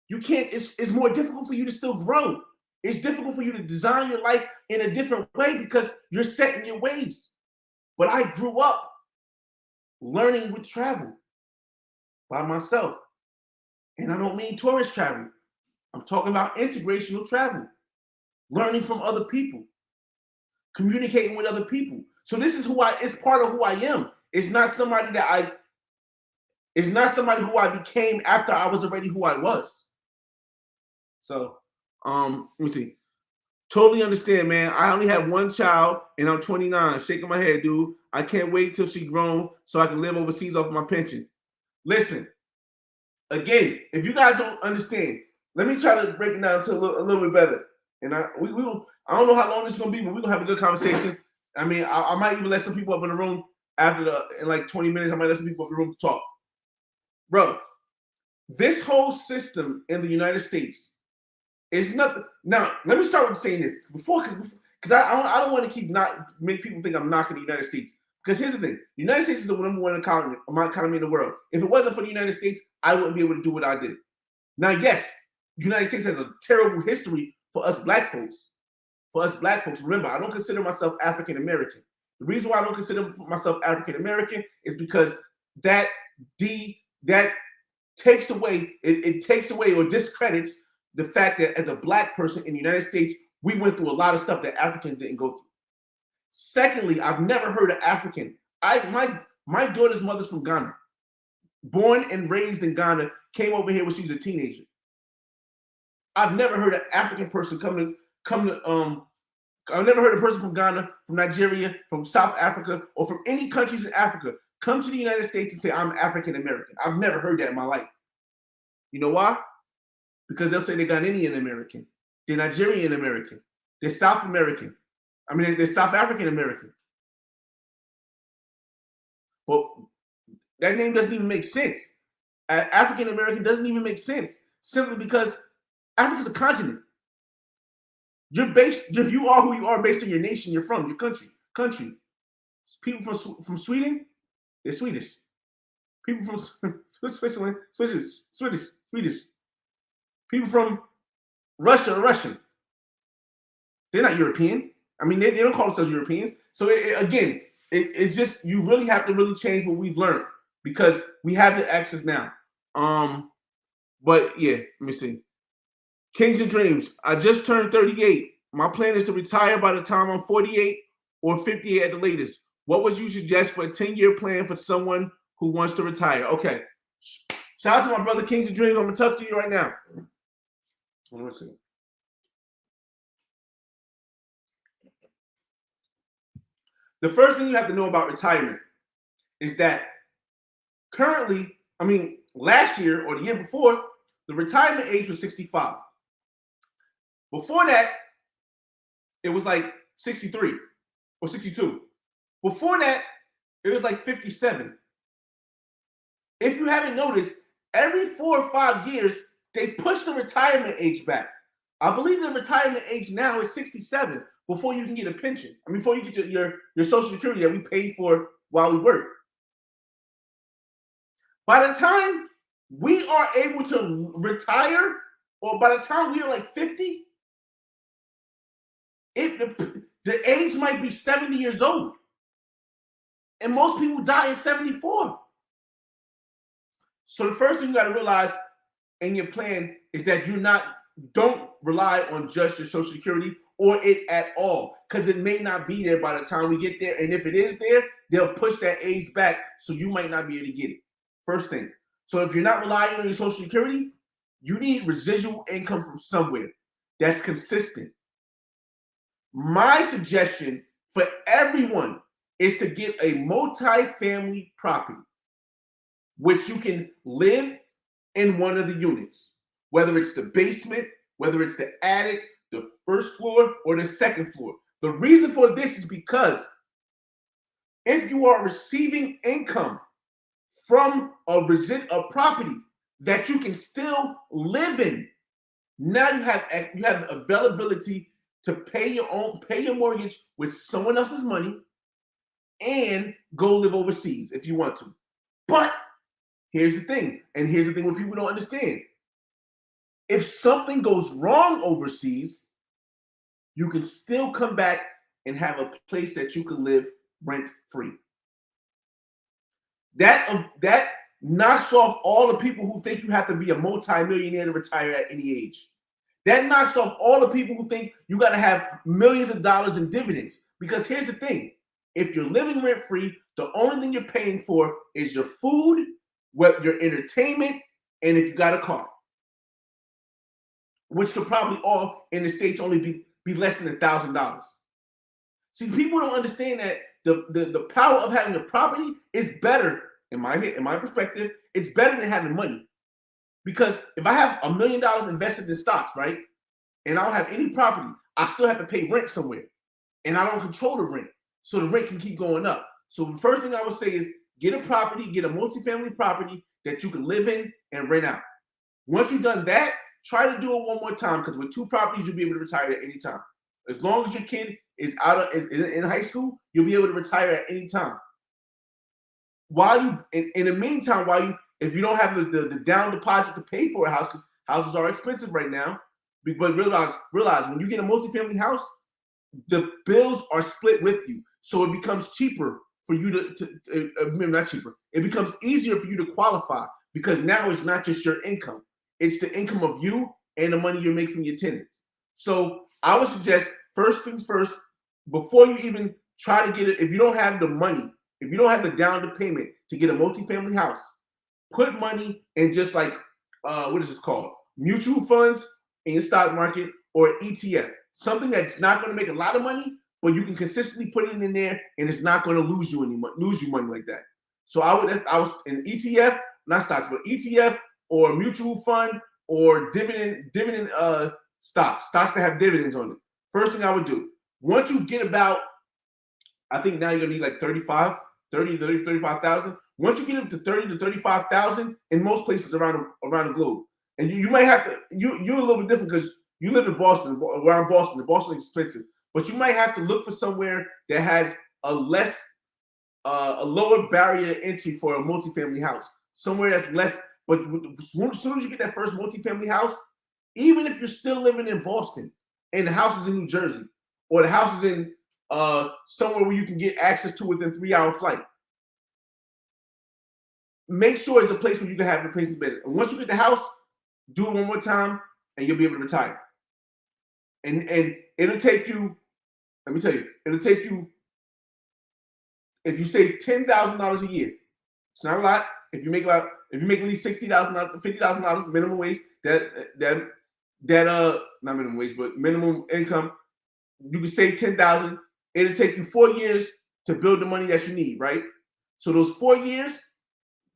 You can't, it's more difficult for you to still grow. It's difficult for you to design your life in a different way because you're set in your ways. But I grew up learning with travel by myself. And I don't mean tourist travel. I'm talking about integrational travel, learning from other people, communicating with other people. So this is it's part of who I am. It's not somebody who I became after I was already who I was. So, let me see. Totally understand, man. I only have one child and I'm 29. Shaking my head, dude. I can't wait till she's grown so I can live overseas off my pension. Listen, again, if you guys don't understand, let me try to break it down to a little bit better. And I don't know how long this is gonna be, but we're gonna have a good conversation. I mean, I might even let some people up in the room in like 20 minutes. I might let some people up in the room to talk. Bro, this whole system in the United States is nothing. Now, let me start with saying this because I don't want to make people think I'm knocking the United States. Because here's the thing: the United States is the number one economy in the world. If it wasn't for the United States, I wouldn't be able to do what I did. Now, yes, the United States has a terrible history for us black folks. Remember, I don't consider myself African American. The reason why I don't consider myself African American is because that takes away or discredits the fact that as a black person in the United States, we went through a lot of stuff that Africans didn't go through. Secondly, I've never heard of African. My daughter's mother's from Ghana, born and raised in Ghana, came over here when she was a teenager. I've never heard an African person I've never heard a person from Ghana, from Nigeria, from South Africa, or from any countries in Africa come to the United States and say, I'm African American. I've never heard that in my life. You know why? Because they'll say they're Ghanaian American, they're Nigerian American, they're South American. I mean, they're South African American. But that name doesn't even make sense. African American doesn't even make sense simply because Africa's a continent. You are who you are based on your nation you're from, your country. People from Sweden, they're Swedish. People from Switzerland, Swedish. People from Russia are Russian. They're not European. I mean, they don't call themselves Europeans. So it's just, you really have to really change what we've learned because we have the access now. But yeah, let me see. Kings and Dreams. I just turned 38. My plan is to retire by the time I'm 48 or 58 at the latest. What would you suggest for a 10-year plan for someone who wants to retire? Okay. Shout out to my brother Kings and Dreams. I'm going to talk to you right now. Let me see. The first thing you have to know about retirement is that currently, last year or the year before, the retirement age was 65. Before that, it was like 63 or 62. Before that, it was like 57. If you haven't noticed, every 4 or 5 years, they push the retirement age back. I believe the retirement age now is 67 before you can get a pension. Before you get your Social Security that we pay for while we work. By the time we are able to retire, or by the time we are like 50, the age might be 70 years old. And most people die at 74. So the first thing you got to realize in your plan is that don't rely on just your Social Security or it at all, because it may not be there by the time we get there. And if it is there, they'll push that age back, so you might not be able to get it. First thing. So if you're not relying on your Social Security, you need residual income from somewhere that's consistent. My suggestion for everyone is to get a multi-family property, which you can live in one of the units, whether it's the basement, whether it's the attic, the first floor, or the second floor. The reason for this is because if you are receiving income from a property that you can still live in, now you have the availability to pay your mortgage with someone else's money and go live overseas if you want to. But here's the thing, and here's the thing what people don't understand. If something goes wrong overseas, you can still come back and have a place that you can live rent-free. That knocks off all the people who think you have to be a multi-millionaire to retire at any age. That knocks off all the people who think you got to have millions of dollars in dividends. Because here's the thing. If you're living rent-free, the only thing you're paying for is your food, your entertainment, and if you got a car. Which could probably all in the States only be less than $1,000. See, people don't understand that the power of having a property is better, in my perspective, it's better than having money. Because if I have $1 million invested in stocks, right, and I don't have any property, I still have to pay rent somewhere. And I don't control the rent. So the rent can keep going up. So the first thing I would say is get a property, get a multifamily property that you can live in and rent out. Once you've done that, try to do it one more time, because with 2 properties, you'll be able to retire at any time. As long as your kid is is in high school, you'll be able to retire at any time. While you, in the meantime, if you don't have the down deposit to pay for a house, because houses are expensive right now, but realize when you get a multifamily house, the bills are split with you, so it becomes cheaper for you not cheaper. It becomes easier for you to qualify, because now it's not just your income. It's the income of you and the money you make from your tenants. So I would suggest, first things first, before you even try to get it, if you don't have the money, if you don't have the down payment to get a multifamily house, put money in just like, what is this called? Mutual funds in your stock market, or ETF. Something that's not going to make a lot of money, but you can consistently put it in there and it's not going to lose you money like that. So I was in ETF, not stocks, but ETF or mutual fund or dividend stocks that have dividends on it. First thing I would do, once you get about, I think now you're gonna need like 35,000. Once you get up to 30 to 35,000 in most places around the globe, and you might have to, you're a little bit different because you live in Boston, around Boston. The Boston is expensive, but you might have to look for somewhere that has a lower barrier to entry for a multifamily house. Somewhere that's less. But as soon as you get that first multifamily house, even if you're still living in Boston and the house is in New Jersey, or the house is in somewhere where you can get access to within 3-hour flight, make sure it's a place where you can have a place to live. And once you get the house, do it one more time, and you'll be able to retire. And it'll take you, let me tell you, it'll take you, if you save $10,000 a year, it's not a lot. If you make at least $60,000, $50,000 minimum wage, not minimum wage, but minimum income, you can save $10,000. It'll take you 4 years to build the money that you need, right? So those 4 years,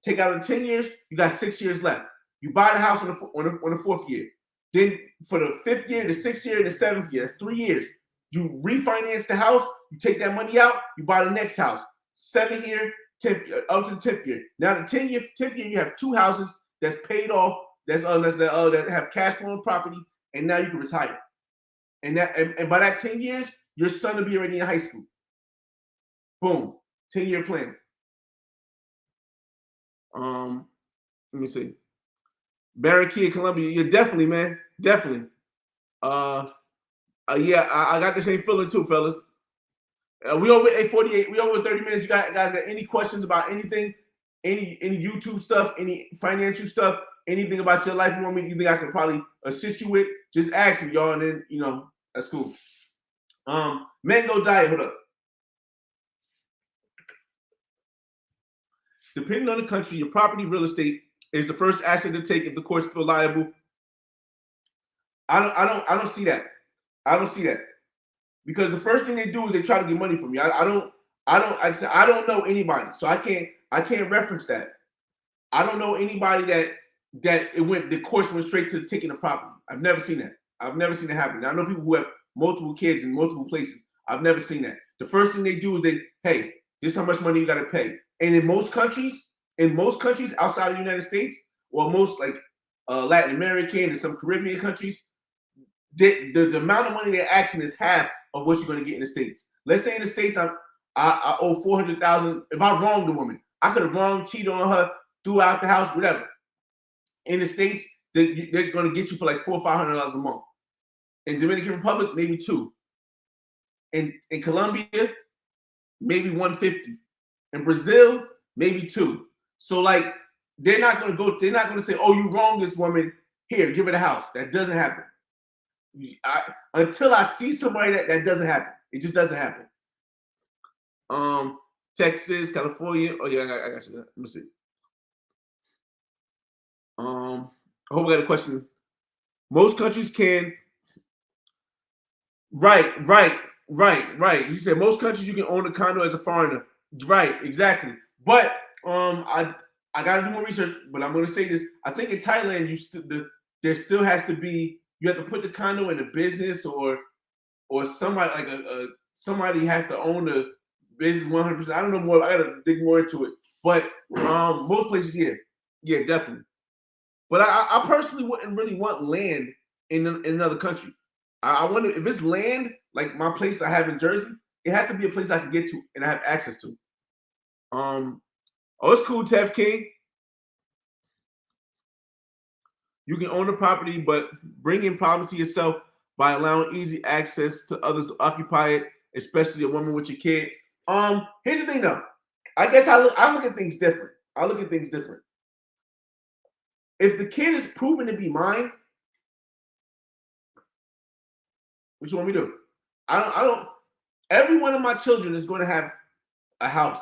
take out of 10 years, you got 6 years left. You buy the house on the 4th year. Then for the 5th year, the 6th year, and the 7th year, that's 3 years. You refinance the house, you take that money out, you buy the next house. 7th year, 10th year, up to the 10th year. Now the 10th year, you have 2 houses that's paid off, that have cash flow property, and now you can retire. And by that 10 years, your son will be already in high school. Boom, 10-year plan. Let me see. Barranquilla, Colombia. Yeah, definitely, man. Definitely. Yeah, I got the same feeling too, fellas. We over 8:48. We over 30 minutes. You guys got any questions about anything? Any YouTube stuff? Any financial stuff? Anything about your life you think I can probably assist you with? Just ask me, y'all, and then that's cool. Mango diet. Hold up. Depending on the country, your property real estate is the first asset to take if the courts feel liable. I don't see that. I don't see that. Because the first thing they do is they try to get money from you. I don't know anybody, so I can't reference that. I don't know anybody that the course went straight to taking the property. I've never seen that. I've never seen it happen. Now, I know people who have multiple kids in multiple places. I've never seen that. The first thing they do is hey, this is how much money you got to pay. And in most countries outside of the United States, or most like Latin American and some Caribbean countries, the amount of money they're asking is half of what you're going to get in the States. Let's say in the States, I owe $400,000. If I wronged the woman, I could have cheated on her, threw out the house, whatever. In the States, they're going to get you for like $400 or $500 a month. In Dominican Republic, maybe $2. In Colombia, maybe $150. In Brazil, maybe $2. So like they're not going to say, oh, you wronged this woman, here, give her the house. That doesn't happen. Until I see somebody that doesn't happen. It just doesn't happen. Texas, California. Oh yeah, I got you. Let me see. I hope I got a question. Most countries can. Right. You said most countries you can own a condo as a foreigner. Right, exactly. But I got to do more research. But I'm going to say this. I think in Thailand, there still has to be. You have to put the condo in a business or somebody like somebody has to own the business 100%. I don't know more. I got to dig more into it. But most places, yeah, definitely. But I personally wouldn't really want land in another country. I wonder if it's land like my place I have in Jersey. It has to be a place I can get to and I have access to. It's cool, Tev King. You can own the property, but bring in problems to yourself by allowing easy access to others to occupy it, especially a woman with your kid. Here's the thing, though. I guess I look at things different. If the kid is proven to be mine, what you want me to do? I don't. Every one of my children is going to have a house.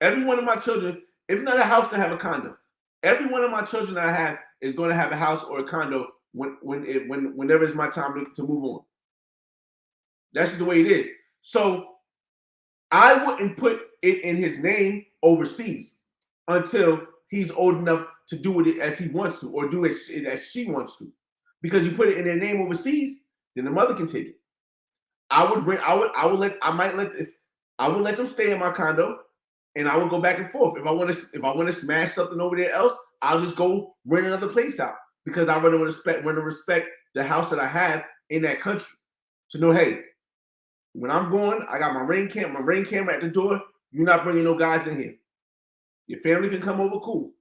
Every one of my children, if not a house, to have a condo. Every one of my children that I have is going to have a house or a condo whenever it's my time to move on. That's just the way it is. So I wouldn't put it in his name overseas until he's old enough to do it as he wants to, or do it as she wants to. Because you put it in their name overseas, then the mother can take it. I would let them stay in my condo, and I would go back and forth. If I want to smash something over there else, I'll just go rent another place out because I want to respect the house that I have in that country. To know, hey, when I'm going, I got my ring camera at the door. You're not bringing no guys in here. Your family can come over, cool.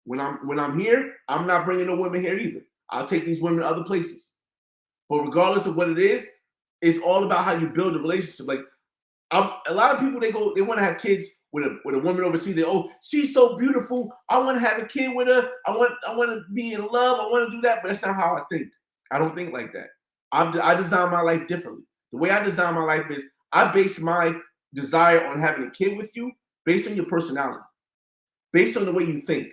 When I'm here, I'm not bringing no women here either. I'll take these women to other places. But regardless of what it is, it's all about how you build a relationship. Like a lot of people, they want to have kids with a woman overseas. She's so beautiful. I want to have a kid with her. I want to be in love. I want to do that. But that's not how I think. I don't think like that. I design my life differently. The way I design my life is I base my desire on having a kid with you based on your personality, based on the way you think.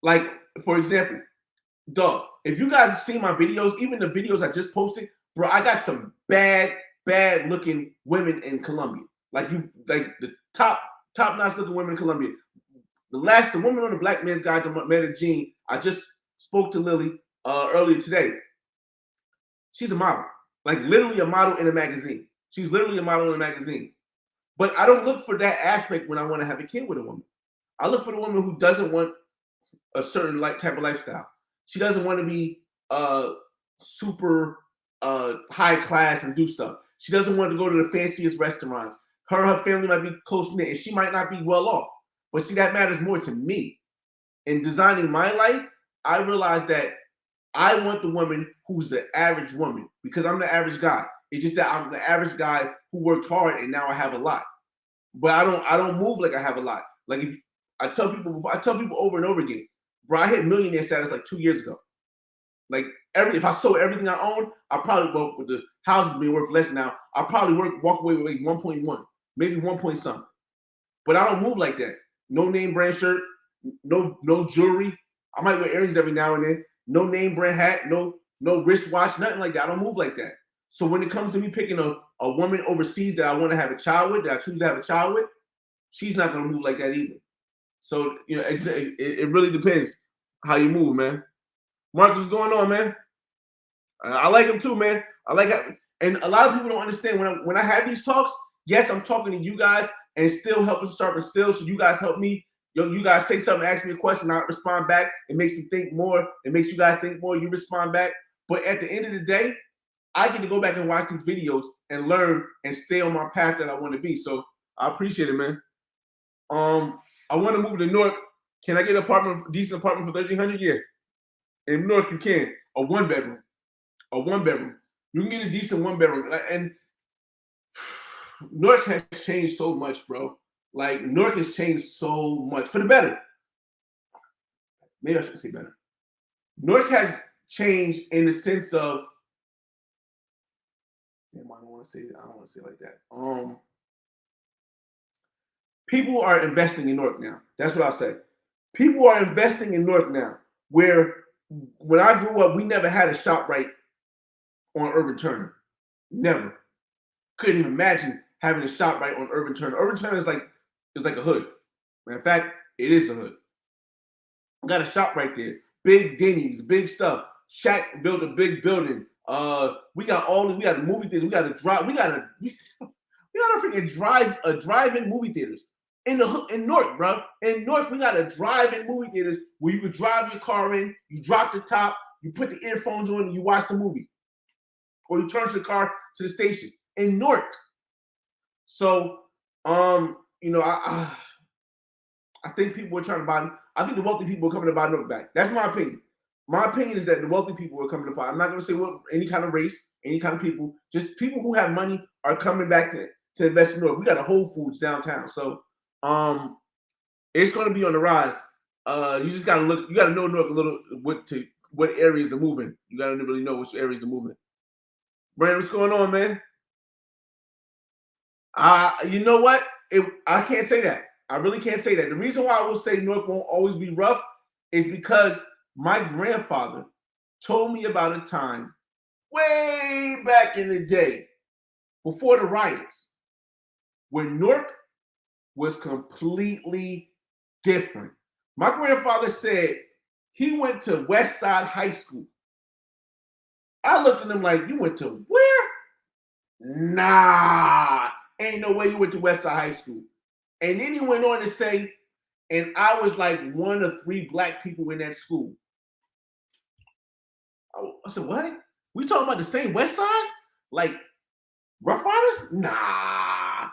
Like, for example, dog, if you guys have seen my videos, even the videos I just posted, bro, I got some bad looking women in Colombia. Like the top notch looking women in Colombia. The woman on the Black Man's Guide to Medellin, I just spoke to Lily earlier today. She's a model, like literally a model in a magazine. She's literally a model in a magazine. But I don't look for that aspect when I want to have a kid with a woman. I look for the woman who doesn't want a certain type of lifestyle. She doesn't want to be super high class and do stuff. She doesn't want to go to the fanciest restaurants. Her family might be close-knit and she might not be well off. But see, that matters more to me. In designing my life, I realized that I want the woman who's the average woman because I'm the average guy. It's just that I'm the average guy who worked hard and now I have a lot. But I don't move like I have a lot. Like if I tell people over and over again, bro, I hit millionaire status like 2 years ago. Like if I sold everything I own, I probably with the houses being worth less now, I'll probably walk away with like 1.1, maybe 1 point something. But I don't move like that. No name brand shirt, no jewelry. I might wear earrings every now and then. No name brand hat, no wristwatch, nothing like that. I don't move like that. So when it comes to me picking a woman overseas that I want to have a child with, that I choose to have a child with, she's not gonna move like that either. So it really depends how you move, man. Mark, what's going on, man? I like him too, man. I like it. And a lot of people don't understand when I have these talks. Yes, I'm talking to you guys and still helping sharpen skills. So you guys help me. You guys say something, ask me a question, I respond back. It makes me think more. It makes you guys think more. You respond back. But at the end of the day, I get to go back and watch these videos and learn and stay on my path that I want to be. So I appreciate it, man. I want to move to Newark. Can I get an apartment, decent apartment for $1,300? Yeah. In Newark, you can. A one bedroom. A one bedroom. You can get a decent one bedroom. And Newark has changed so much, bro. Like Newark has changed so much for the better. Maybe I should say better. Newark has changed in the sense of, damn, I don't want to say it like that. People are investing in Newark now. That's what I'll say. People are investing in Newark now. Where when I grew up, we never had a ShopRite on Urban Turner. Never. Couldn't even imagine having a ShopRite on Urban Turner. Urban Turner is like a hood. Matter of fact, it is a hood. Got a shop right there. Big Denny's, big stuff. Shaq built a big building. We got a movie theater. We got a freaking drive-in movie theaters in Newark, bro. In Newark, we got a drive-in movie theaters where you could drive your car in, you drop the top, you put the earphones on, and you watch the movie, or you turn to the car to the station in Newark. So, I think people are trying to buy. I think the wealthy people are coming to buy Newark back. That's my opinion. My opinion is that the wealthy people are coming to buy. I'm not going to say what any kind of race, any kind of people. Just people who have money are coming back to invest in Newark. We got a Whole Foods downtown, so it's going to be on the rise. You just got to look. You got to know Newark a little. What areas to move in. You got to really know which areas to move in. Brandon, what's going on, man? You know what? I can't say that. I really can't say that. The reason why I will say Newark won't always be rough is because my grandfather told me about a time way back in the day, before the riots, when Newark was completely different. My grandfather said he went to West Side High School. I looked at him like, you went to where? Nah, ain't no way you went to West Side High School. And then he went on to say, and I was like one of 3 black people in that school. I said, what? We talking about the same West Side? Like Rough Riders? Nah.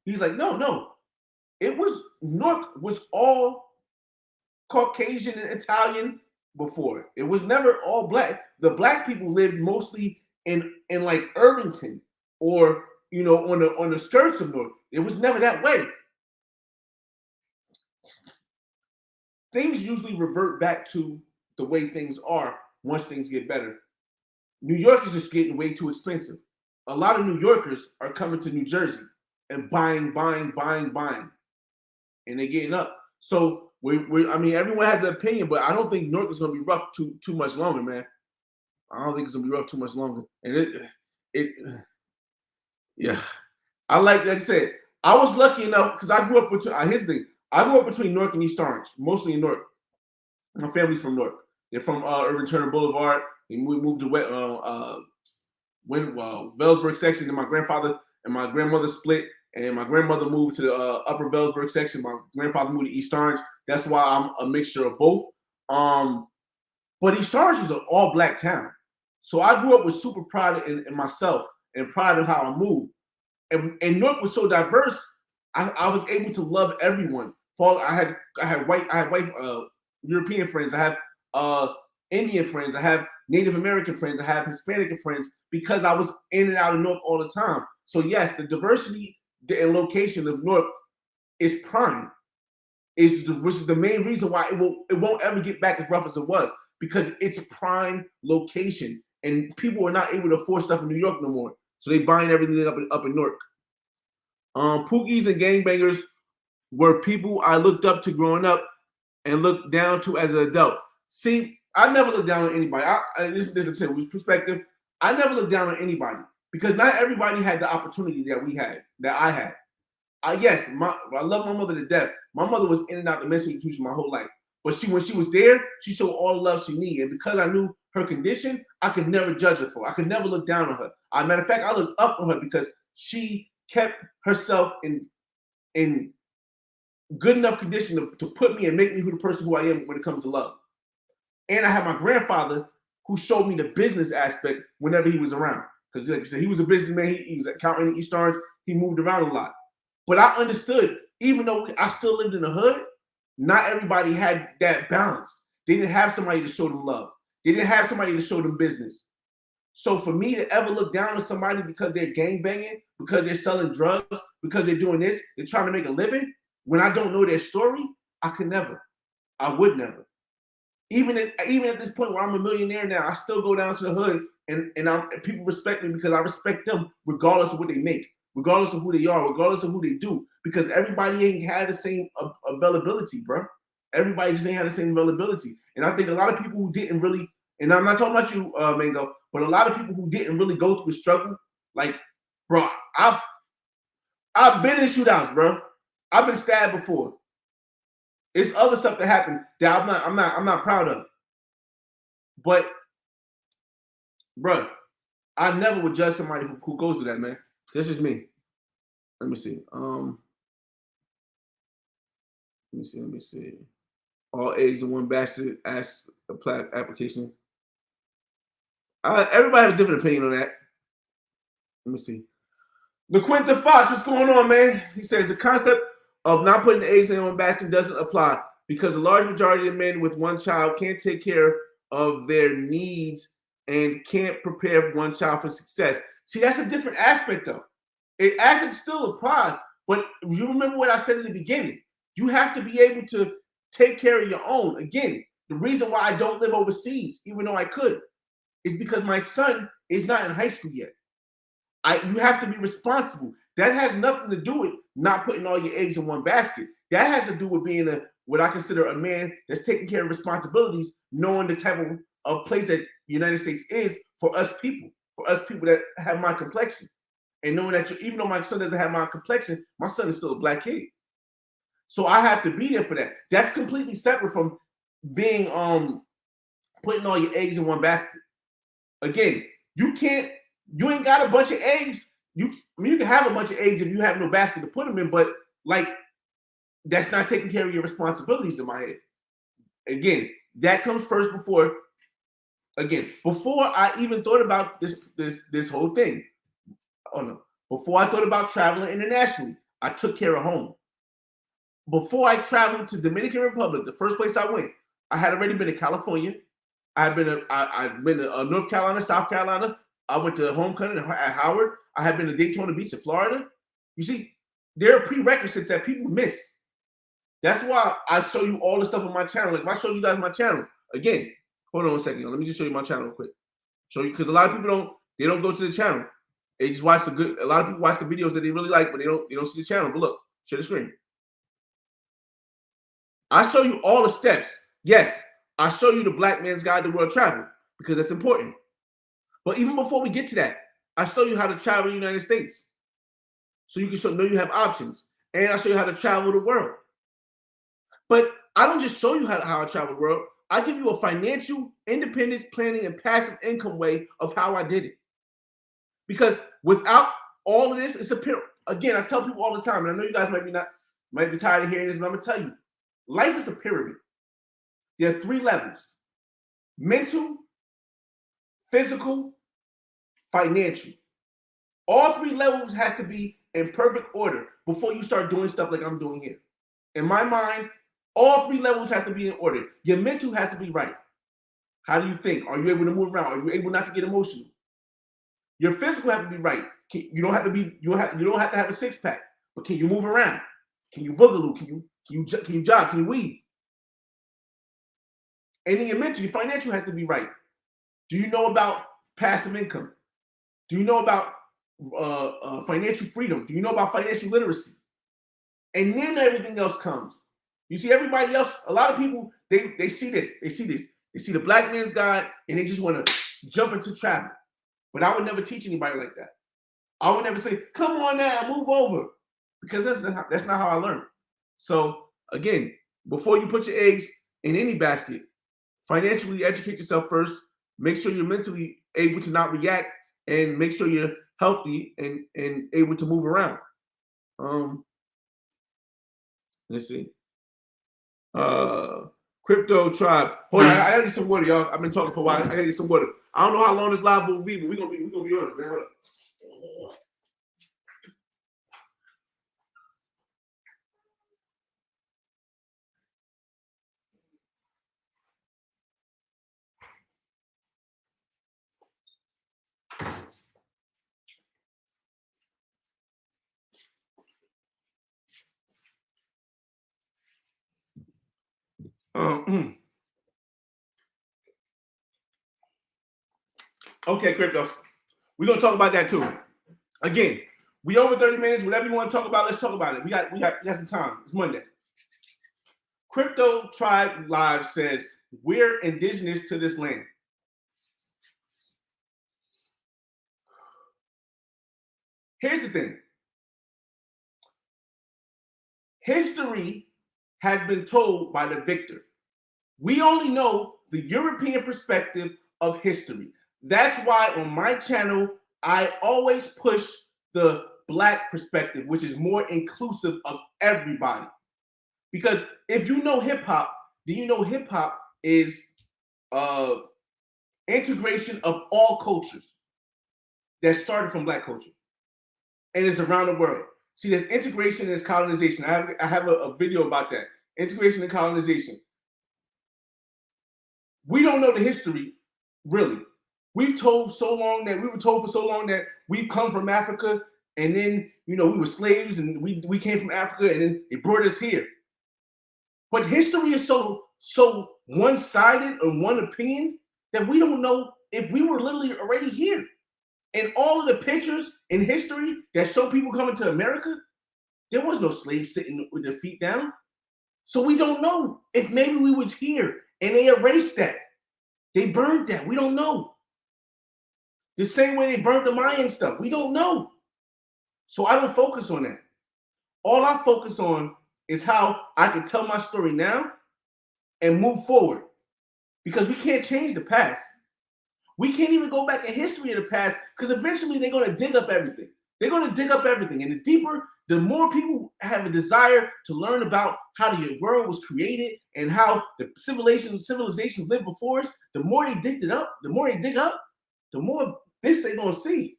He's like, no. Newark was all Caucasian and Italian before. It was never all black. The black people lived mostly in like Irvington or on the skirts of Newark. It was never that way. Things usually revert back to the way things are once things get better. New York is just getting way too expensive. A lot of New Yorkers are coming to New Jersey and buying, and they're getting up. So everyone has an opinion, but I don't think New York is going to be rough too much longer, man. I don't think it's going to be rough too much longer. And yeah. Like I said, I was lucky enough because I grew up with here's the thing. I grew up between Newark and East Orange, mostly in Newark. My family's from Newark. They're from Urban Turner Boulevard. We moved to Wellsburg section. And my grandfather and my grandmother split, and my grandmother moved to the Upper Wellsburg section. My grandfather moved to East Orange. That's why I'm a mixture of both. But East Orange was an all-black town, so I grew up with super pride in myself and pride in how I moved. And Newark was so diverse. I was able to love everyone. I had white European friends. I have Indian friends. I have Native American friends. I have Hispanic friends because I was in and out of Newark all the time. So yes, the diversity and location of Newark is prime. Which is the main reason why it won't ever get back as rough as it was, because it's a prime location and people are not able to afford stuff in New York no more. So they buying everything up in Newark. Pookies and gangbangers were people I looked up to growing up and looked down to as an adult. See, I never looked down on anybody. This is a perspective. I never looked down on anybody because not everybody had the opportunity that I had. Yes, I love my mother to death. My mother was in and out of the mental institution my whole life. But when she was there, she showed all the love she needed. And because I knew her condition, I could never judge her for it. I could never look down on her. As a matter of fact, I looked up on her because she kept herself in good enough condition to put me and make me the person who I am when it comes to love. And I have my grandfather who showed me the business aspect whenever he was around. Because like I said, he was a businessman. He was an accountant in East Orange. He moved around a lot. But I understood, even though I still lived in the hood, not everybody had that balance. They didn't have somebody to show them love. They didn't have somebody to show them business. So for me to ever look down on somebody because they're gang banging, because they're selling drugs, because they're doing this, they're trying to make a living, when I don't know their story, I could never. I would never. Even at this point where I'm a millionaire now, I still go down to the hood and people respect me because I respect them regardless of what they make, regardless of who they are, regardless of who they do, because everybody ain't had the same availability, bro. Everybody just ain't had the same availability. And I think a lot of people who didn't really, and I'm not talking about you, Mango, but a lot of people who didn't really go through a struggle, like, bro, I've been in shootouts, bro. I've been stabbed before. It's other stuff that happened that I'm not proud of. But, bro, I never would judge somebody who goes through that, man. That's just me. Let me see. Let me see. All eggs in one basket as a application. Everybody has a different opinion on that. Let me see. LaQuinta Fox, what's going on, man? He says the concept of not putting the eggs in one basket doesn't apply because the large majority of men with one child can't take care of their needs and can't prepare for one child for success. See, that's a different aspect, though. It actually still applies, but you remember what I said in the beginning. You have to be able to take care of your own. Again, the reason why I don't live overseas, even though I could, is because my son is not in high school yet. You have to be responsible. That has nothing to do with not putting all your eggs in one basket. That has to do with being what I consider a man that's taking care of responsibilities, knowing the type of place that the United States is for us people that have my complexion. And knowing that even though my son doesn't have my complexion, my son is still a black kid. So I have to be there for that. That's completely separate from being putting all your eggs in one basket. Again, you ain't got a bunch of eggs. You can have a bunch of eggs if you have no basket to put them in, but like that's not taking care of your responsibilities in my head. Again, that comes first before I even thought about this whole thing. Oh no. Before I thought about traveling internationally, I took care of home. Before I traveled to Dominican Republic, the first place I went, I had already been to California. I've been to North Carolina, South Carolina. I went to homecoming at Howard. I have been to Daytona Beach in Florida. You see, there are prerequisites that people miss. That's why I show you all the stuff on my channel. Like if I showed you guys my channel, again, hold on a second. Let me just show you my channel real quick. Show you, because a lot of people don't go to the channel. They just watch a lot of people watch the videos that they really like, but they don't see the channel. But look, share the screen. I show you all the steps. Yes, I show you the Black Man's Guide to World Travel because that's important. But even before we get to that, I show you how to travel the United States. So you can know you have options. And I show you how to travel the world. But I don't just show you how I travel the world. I give you a financial independence planning and passive income way of how I did it. Because without all of this, it's a pyramid. Again, I tell people all the time, and I know you guys might be tired of hearing this, but I'm gonna tell you, life is a pyramid. There are 3 levels: mental, physical, financial. All 3 levels has to be in perfect order before you start doing stuff like I'm doing here. In my mind, all 3 levels have to be in order. Your mental has to be right. How do you think? Are you able to move around? Are you able not to get emotional? Your physical has to be right. You don't have to have a 6-pack, but can you move around? Can you boogaloo? Can you jog? Can you weave? And then your mental, your financial has to be right. Do you know about passive income? Do you know about financial freedom? Do you know about financial literacy? And then everything else comes. You see, everybody else, a lot of people, they see this. They see the Black Man's Guide, and they just want to jump into travel. But I would never teach anybody like that. I would never say, come on now, move over. Because that's not how I learned. So again, before you put your eggs in any basket, financially educate yourself first. Make sure you're mentally able to not react, and make sure you're healthy and able to move around. Let's see. Crypto tribe. Hold on, I gotta get some water, y'all. I've been talking for a while. I gotta get some water. I don't know how long this live will be, but we're gonna be on it, man. Hold up. Okay, crypto. We're gonna talk about that too. Again, we over 30 minutes. Whatever you want to talk about, let's talk about it. We got some time. It's Monday. Crypto Tribe Live says we're indigenous to this land. Here's the thing. History has been told by the victor. We only know the European perspective of history. That's why on my channel, I always push the Black perspective, which is more inclusive of everybody. Because if you know hip hop, do you know hip hop is integration of all cultures that started from Black culture and is around the world. See, there's integration and there's colonization. I have a video about that. Integration and colonization. We don't know the history, really. We were told for so long that we've come from Africa, and then we were slaves, and we came from Africa, and then it brought us here. But history is so one-sided or one opinion that we don't know if we were literally already here. And all of the pictures in history that show people coming to America, there was no slaves sitting with their feet down. So we don't know if maybe we was here and they erased that. They burned that. We don't know. The same way they burned the Mayan stuff. We don't know. So I don't focus on that. All I focus on is how I can tell my story now and move forward. Because we can't change the past. We can't even go back in history of the past because eventually they're going to dig up everything. They're going to dig up everything. And the more people have a desire to learn about how the world was created and how the civilizations lived before us, the more they dig up, the more this they're going to see.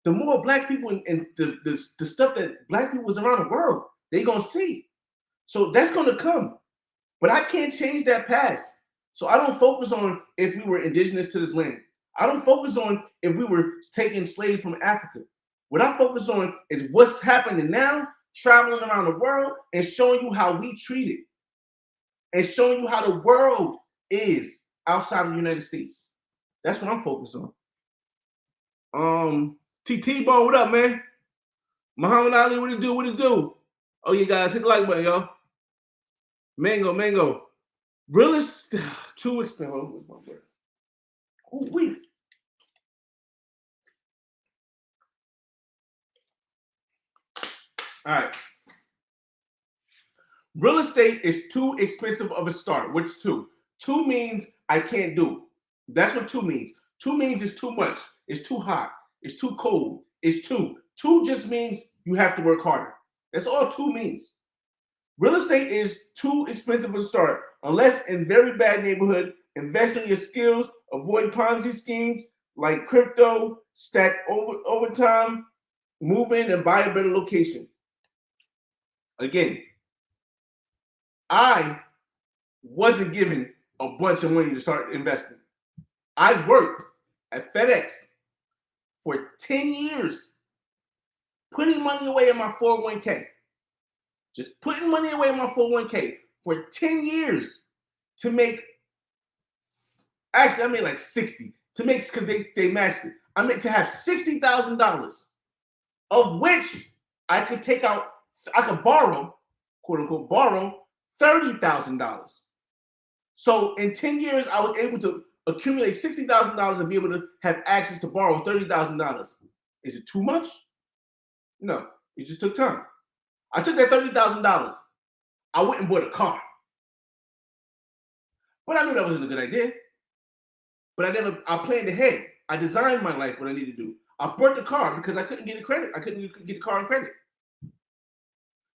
The more Black people and the stuff that Black people was around the world, they're going to see. So that's going to come. But I can't change that past. So I don't focus on if we were indigenous to this land. I don't focus on if we were taking slaves from Africa. What I focus on is what's happening now, traveling around the world and showing you how we treat it. And showing you how the world is outside of the United States. That's what I'm focused on. T-Bone, what up, man? Muhammad Ali, what it do? Oh, you guys, hit the like button, y'all. Mango. Real estate, too expensive. Oh, wait. All right. Real estate is too expensive of a start. Which two? Two means I can't do. That's what two means. Two means it's too much. It's too hot. It's too cold. It's two. Two just means you have to work harder. That's all two means. Real estate is too expensive to start unless in very bad neighborhood. Invest in your skills. Avoid Ponzi schemes like crypto. Stack over time. Move in and buy a better location. Again, I wasn't given a bunch of money to start investing. I worked at FedEx for 10 years, putting money away in my 401k. Just putting money away in my 401k for 10 years to make, actually I made like 60, to make, because they matched it. I meant to have $60,000, of which I could borrow, quote unquote, borrow $30,000. So in 10 years, I was able to accumulate $60,000 and be able to have access to borrow $30,000. Is it too much? No, it just took time. I took that $30,000. I went and bought a car. But I knew that wasn't a good idea. But I planned ahead. I designed my life, what I need to do. I bought the car because I couldn't get a credit. I couldn't get the car on credit.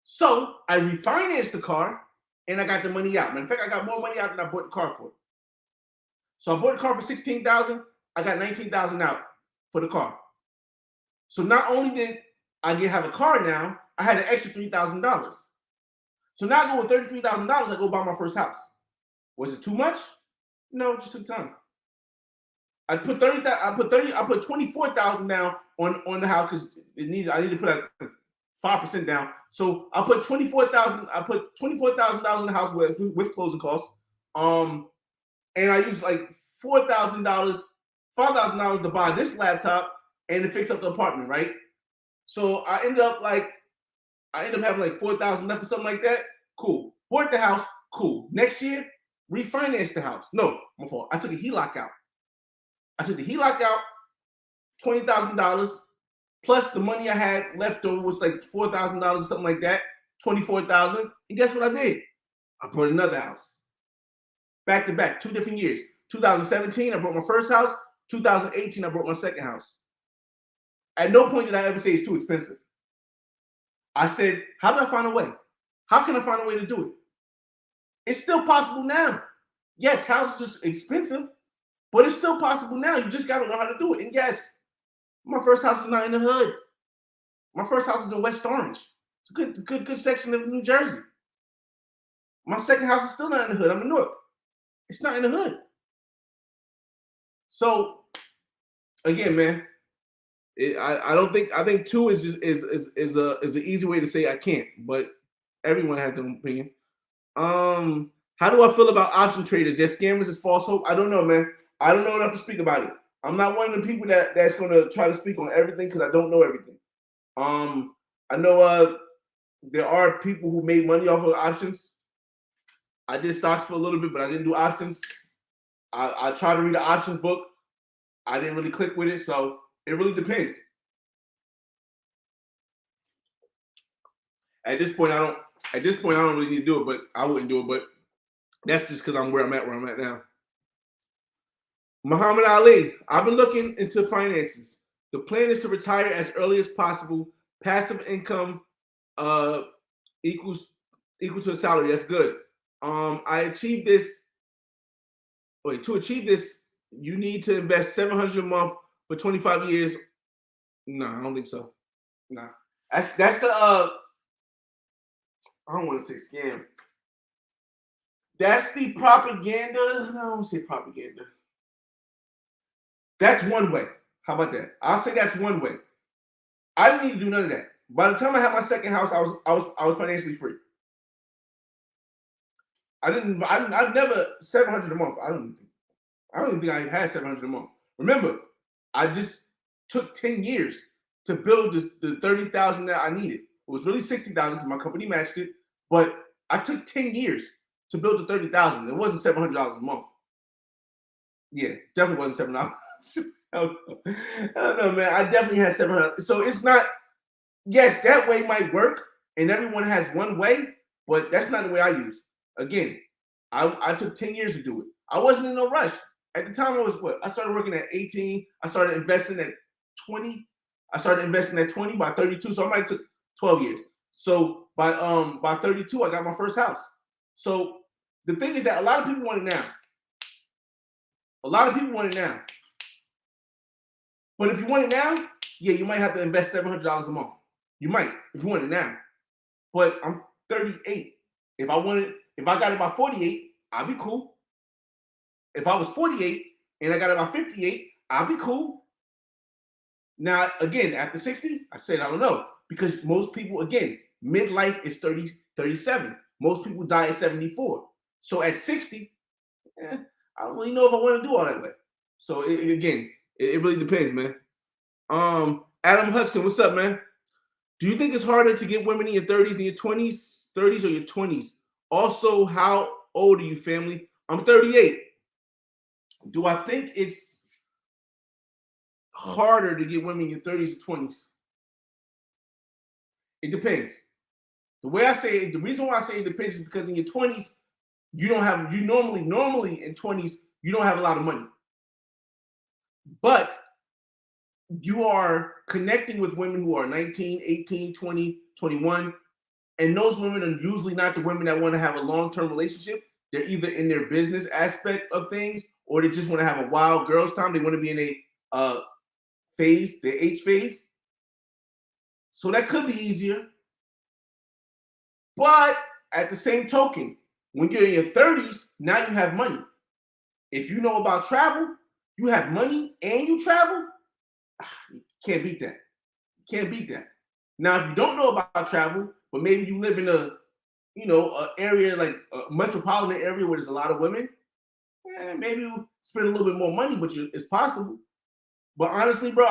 So I refinanced the car and I got the money out. Matter of fact, I got more money out than I bought the car for. So I bought the car for $16,000. I got $19,000 out for the car. So not only did I have a car now, I had an extra $3,000. So now I go with $33,000. I go buy my first house. Was it too much? No, it just took time. I put 24,000 down on the house because I need to put like 5% down. So I put 24,000. I put $24,000 in the house with closing costs. And I used like $4,000, $5,000 to buy this laptop and to fix up the apartment, right? So I end up having like 4,000 left or something like that. Cool. Bought the house. Cool. Next year, refinance the house. No, my fault. I took a HELOC out. $20,000 plus the money I had left over was like $4,000 or something like that. 24,000. And guess what I did? I bought another house. Back to back, 2 different years. 2017, I bought my first house. 2018, I bought my second house. At no point did I ever say it's too expensive. I said, how do I find a way? How can I find a way to do it? It's still possible now. Yes, houses are expensive, but it's still possible now. You just got to know how to do it. And yes, my first house is not in the hood. My first house is in West Orange. It's a good section of New Jersey. My second house is still not in the hood. I'm in Newark. It's not in the hood. So again, man, I think 2 is an easy way to say I can't, but everyone has their own opinion. How do I feel about option traders? They're scammers, it's false hope. I don't know, man. I don't know enough to speak about it. I'm not one of the people that's going to try to speak on everything because I don't know everything. I know there are people who made money off of options. I did stocks for a little bit, but I didn't do options. I tried to read an options book. I didn't really click with it, so it really depends. At this point, I don't really need to do it, but I wouldn't do it. But that's just because I'm where I'm at now. Muhammad Ali, I've been looking into finances. The plan is to retire as early as possible. Passive income equals to a salary. That's good. I achieved this. Wait, to achieve this, you need to invest $700 a month for 25 years. No, I don't think so. No, that's the I don't want to say scam. That's the propaganda. No, I don't say propaganda. That's one way. How about that? I'll say that's one way. I didn't need to do none of that. By the time I had my second house, I was financially free. I never $700 a month. I don't even think I had $700 a month. Remember, I just took 10 years to build the 30,000 that I needed. It was really 60,000 because my company matched it, but I took 10 years to build the 30,000. It wasn't $700 a month. Yeah, definitely wasn't $700. I don't know, man. I definitely had 700. So it's not. Yes, that way might work, and everyone has one way, but that's not the way I use. Again, I took 10 years to do it. I wasn't in no rush. At the time, I started working at 18. I started investing at 20. I started investing at 20 by 32. So I might have took 12 years. So by 32, I got my first house. So the thing is that a lot of people want it now. But if you want it now, yeah, you might have to invest $700 a month. You might, if you want it now. But I'm 38. If I got it by 48, I'll be cool. If I was 48 and I got it by 58, I'll be cool. Now, again, after 60, I said, I don't know. Because most people, again, midlife is 30, 37. Most people die at 74. So at 60, I don't really know if I want to do all that way. So it really depends, man. Adam Hudson, what's up, man? Do you think it's harder to get women in your 30s and your 20s, 30s or your 20s? Also, how old are you, family? I'm 38. Do I think it's harder to get women in your 30s or 20s? It depends. The reason why I say it depends is because in your 20s, normally in 20s, you don't have a lot of money. But you are connecting with women who are 19, 18, 20, 21, And those women are usually not the women that want to have a long-term relationship. They're either in their business aspect of things, or they just want to have a wild girls' time. They want to be in a phase, their H phase. So that could be easier. But at the same token, when you're in your 30s, now you have money. If you know about travel, you have money and you travel, you can't beat that. You can't beat that. Now, if you don't know about travel, but maybe you live in a area like a metropolitan area where there's a lot of women, maybe you spend a little bit more money, but it's possible. But honestly, bro,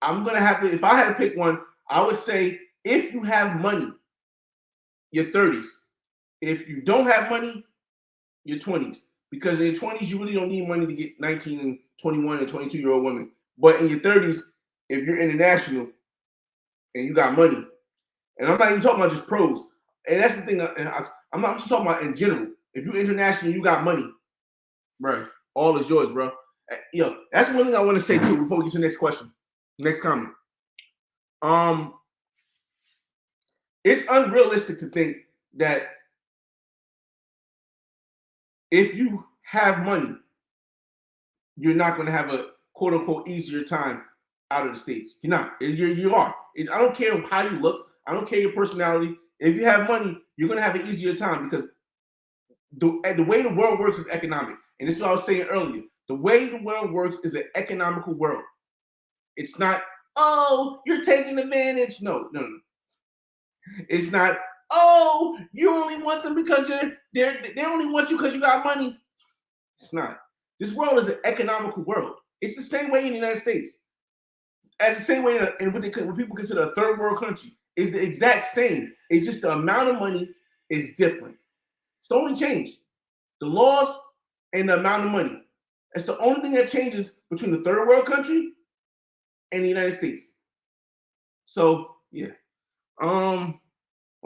I'm gonna have to. If I had to pick one, I would say if you have money, your 30s. If you don't have money, your 20s. Because in your 20s, you really don't need money to get 19 and 21 and 22-year-old women. But in your 30s, if you're international and you got money, and I'm not even talking about just pros, and that's the thing. I'm just talking about in general. If you're international, you got money, bro. All is yours, bro. Yo, that's one thing I want to say too before we get to the next question, next comment. It's unrealistic to think that if you have money, you're not going to have a quote unquote easier time out of the States. You're not. You are. I don't care how you look. I don't care your personality. If you have money, you're going to have an easier time because the way the world works is economic. And this is what I was saying earlier. The way the world works is an economical world. It's not, oh, you're taking advantage. No. It's not, oh, you only want them because they only want you because you got money. It's not. This world is an economical world. It's the same way in the United States. As the same way in what people consider a third world country. It's the exact same. It's just the amount of money is different. It's the only change. The laws and the amount of money. That's the only thing that changes between the third world country and the United States. So, yeah. My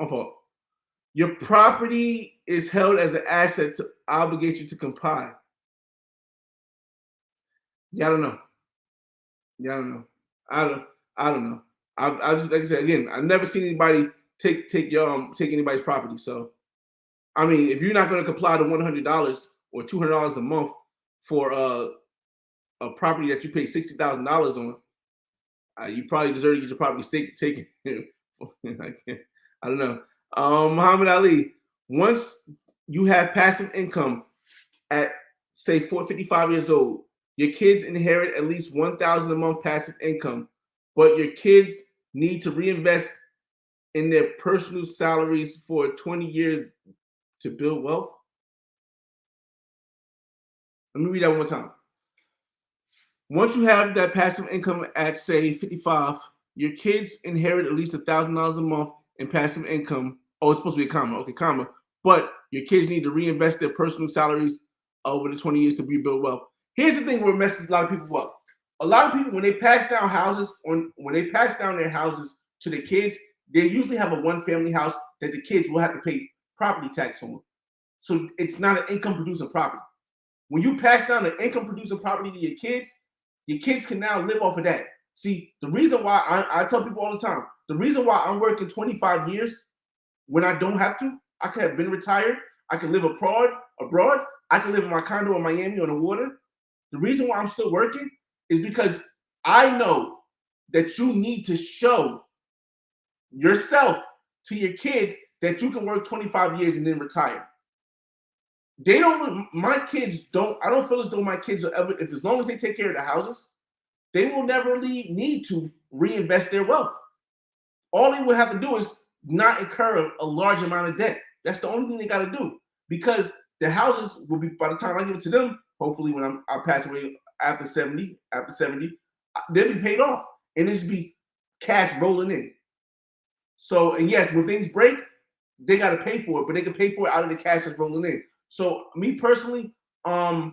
fault. Your property is held as an asset to obligate you to comply. Yeah, I don't know. I don't know. I just, like I said again, I've never seen anybody take anybody's property. So I mean, if you're not going to comply to $100 or $200 a month for a property that you pay $60,000 on, you probably deserve to get your property taken. I don't know. Muhammad Ali, once you have passive income at say 55 years old, your kids inherit at least $1,000 a month passive income, but your kids need to reinvest in their personal salaries for 20 years to build wealth. Let me read that one more time. Once you have that passive income at say 55, your kids inherit at least $1,000 a month in passive income. Oh, it's supposed to be a comma. Okay, comma. But your kids need to reinvest their personal salaries over the 20 years to rebuild wealth. Here's the thing where it messes a lot of people up. A lot of people, when they pass down houses, when they pass down their houses to their kids, they usually have a one-family house that the kids will have to pay property tax on. So it's not an income-producing property. When you pass down an income-producing property to your kids can now live off of that. See, the reason why I tell people all the time, the reason why I'm working 25 years when I don't have to, I could have been retired, I could live abroad, I could live in my condo in Miami on the water. The reason why I'm still working is because I know that you need to show yourself to your kids that you can work 25 years and then retire. I don't feel as though my kids will ever, if as long as they take care of the houses, they will never need to reinvest their wealth. All they would have to do is not incur a large amount of debt. That's the only thing they got to do, because the houses will be, by the time I give it to them, hopefully when I pass away after 70, they'll be paid off and it's be cash rolling in. So, and yes, when things break, they got to pay for it, but they can pay for it out of the cash that's rolling in. So me personally, I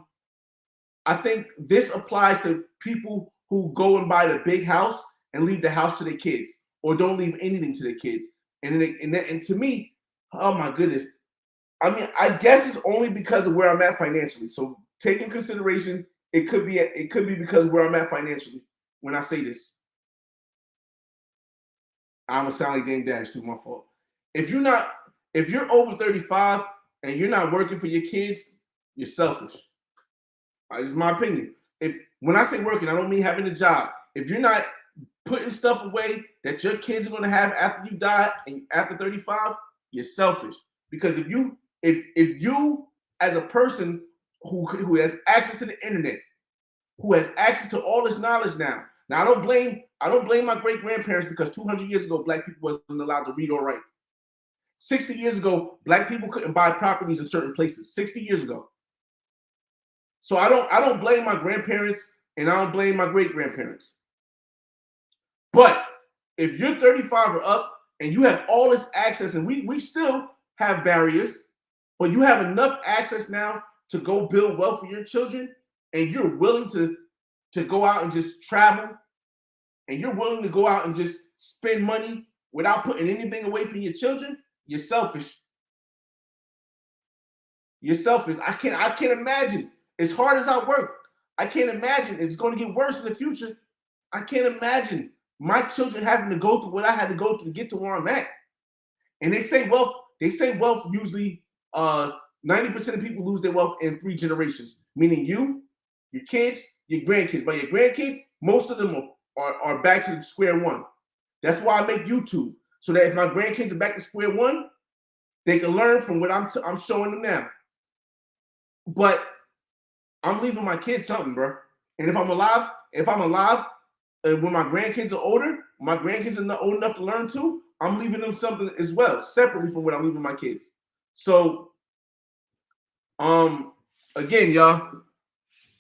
think this applies to people who go and buy the big house and leave the house to their kids, or don't leave anything to their kids. And to me, oh my goodness, I mean, I guess it's only because of where I'm at financially. So take in consideration, it could be because of where I'm at financially when I say this. I'm gonna sound like Dame Dash too. My fault. If you're over 35 and you're not working for your kids, you're selfish. This is my opinion. If when I say working, I don't mean having a job. If you're not putting stuff away that your kids are gonna have after you die and after 35, you're selfish. Because if you as a person who has access to the internet, who has access to all this knowledge now. Now I don't blame my great grandparents because 200 years ago black people wasn't allowed to read or write. 60 years ago, black people couldn't buy properties in certain places. 60 years ago. So I don't blame my grandparents and I don't blame my great grandparents. But if you're 35 or up and you have all this access, and we still have barriers, but you have enough access now to go build wealth for your children, and you're willing to go out and just travel, and you're willing to go out and just spend money without putting anything away from your children, you're selfish. You're selfish. I can't imagine. As hard as I work, I can't imagine it's going to get worse in the future. I can't imagine my children having to go through what I had to go through to get to where I'm at. And they say wealth usually 90% of people lose their wealth in 3 generations, meaning you, your kids, your grandkids. But your grandkids, most of them are back to square one. That's why I make YouTube, so that if my grandkids are back to square one, they can learn from what I'm showing them now. But I'm leaving my kids something, bro. And if I'm alive, and when my grandkids are older, my grandkids are not old enough to learn too, I'm leaving them something as well, separately from what I'm leaving my kids. So, again, y'all,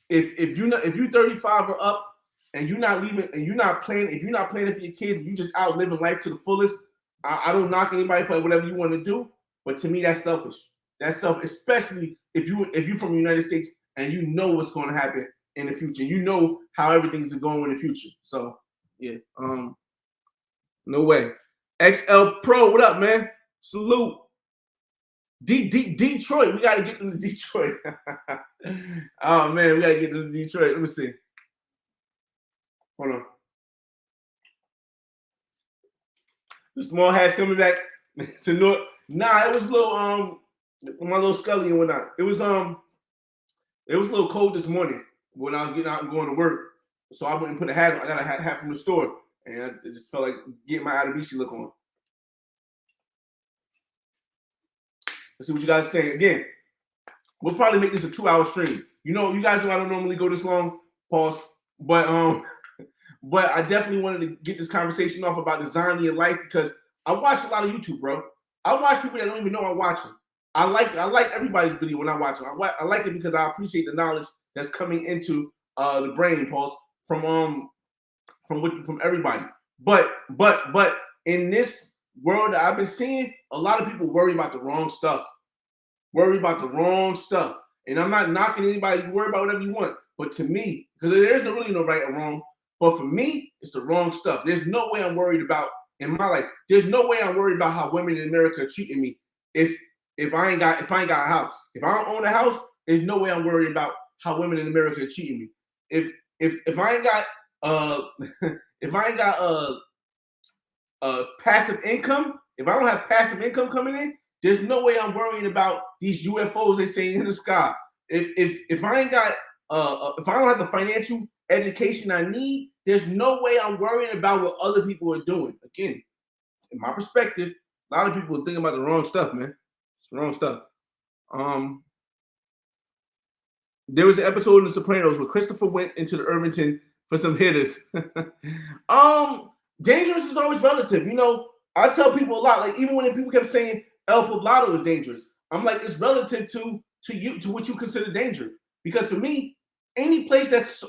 if you're 35 or up and you're not leaving and you're not planning for your kids, you just out living life to the fullest. I don't knock anybody for whatever you want to do, but to me that's selfish. That's selfish, especially if you're from the United States and you know what's going to happen in the future. You know how everything's going in the future. So yeah, no way. XL Pro, what up, man? Salute. Detroit, we got to get them to Detroit. Oh man, we got to get them to Detroit. Let me see. Hold on. The small hatch coming back to North. Nah, it was a little my little Scully and whatnot. It was a little cold this morning when I was getting out and going to work. So I went and put a hat on. I got a hat from the store, and it just felt like getting my Adabisi look on. Let's see what you guys are saying. Again, we'll probably make this a 2-hour stream. You guys know I don't normally go this long. Pause. But I definitely wanted to get this conversation off about designing your life because I watch a lot of YouTube, bro. I watch people that don't even know I'm watching. I like everybody's video when I watch them. I like it because I appreciate the knowledge that's coming into the brain, pause, from everybody. But in this world that I've been seeing, a lot of people worry about the wrong stuff. And I'm not knocking anybody. You worry about whatever you want. But to me, because there's really no right or wrong, but for me, it's the wrong stuff. There's no way I'm worried about in my life. There's no way I'm worried about how women in America are treating me if I ain't got a house. If I don't own a house, there's no way I'm worried about how women in America are treating me. If I ain't got passive income, if I don't have passive income coming in, there's no way I'm worrying about these UFOs they saying in the sky. If I ain't got if I don't have the financial education I need, there's no way I'm worrying about what other people are doing. Again, in my perspective, a lot of people are thinking about the wrong stuff, man. It's the wrong stuff. There was an episode in The Sopranos where Christopher went into the Irvington for some hitters. Dangerous is always relative. I tell people a lot, like even when people kept saying El Poblado is dangerous, I'm like, it's relative to you, to what you consider dangerous. Because for me, any place that's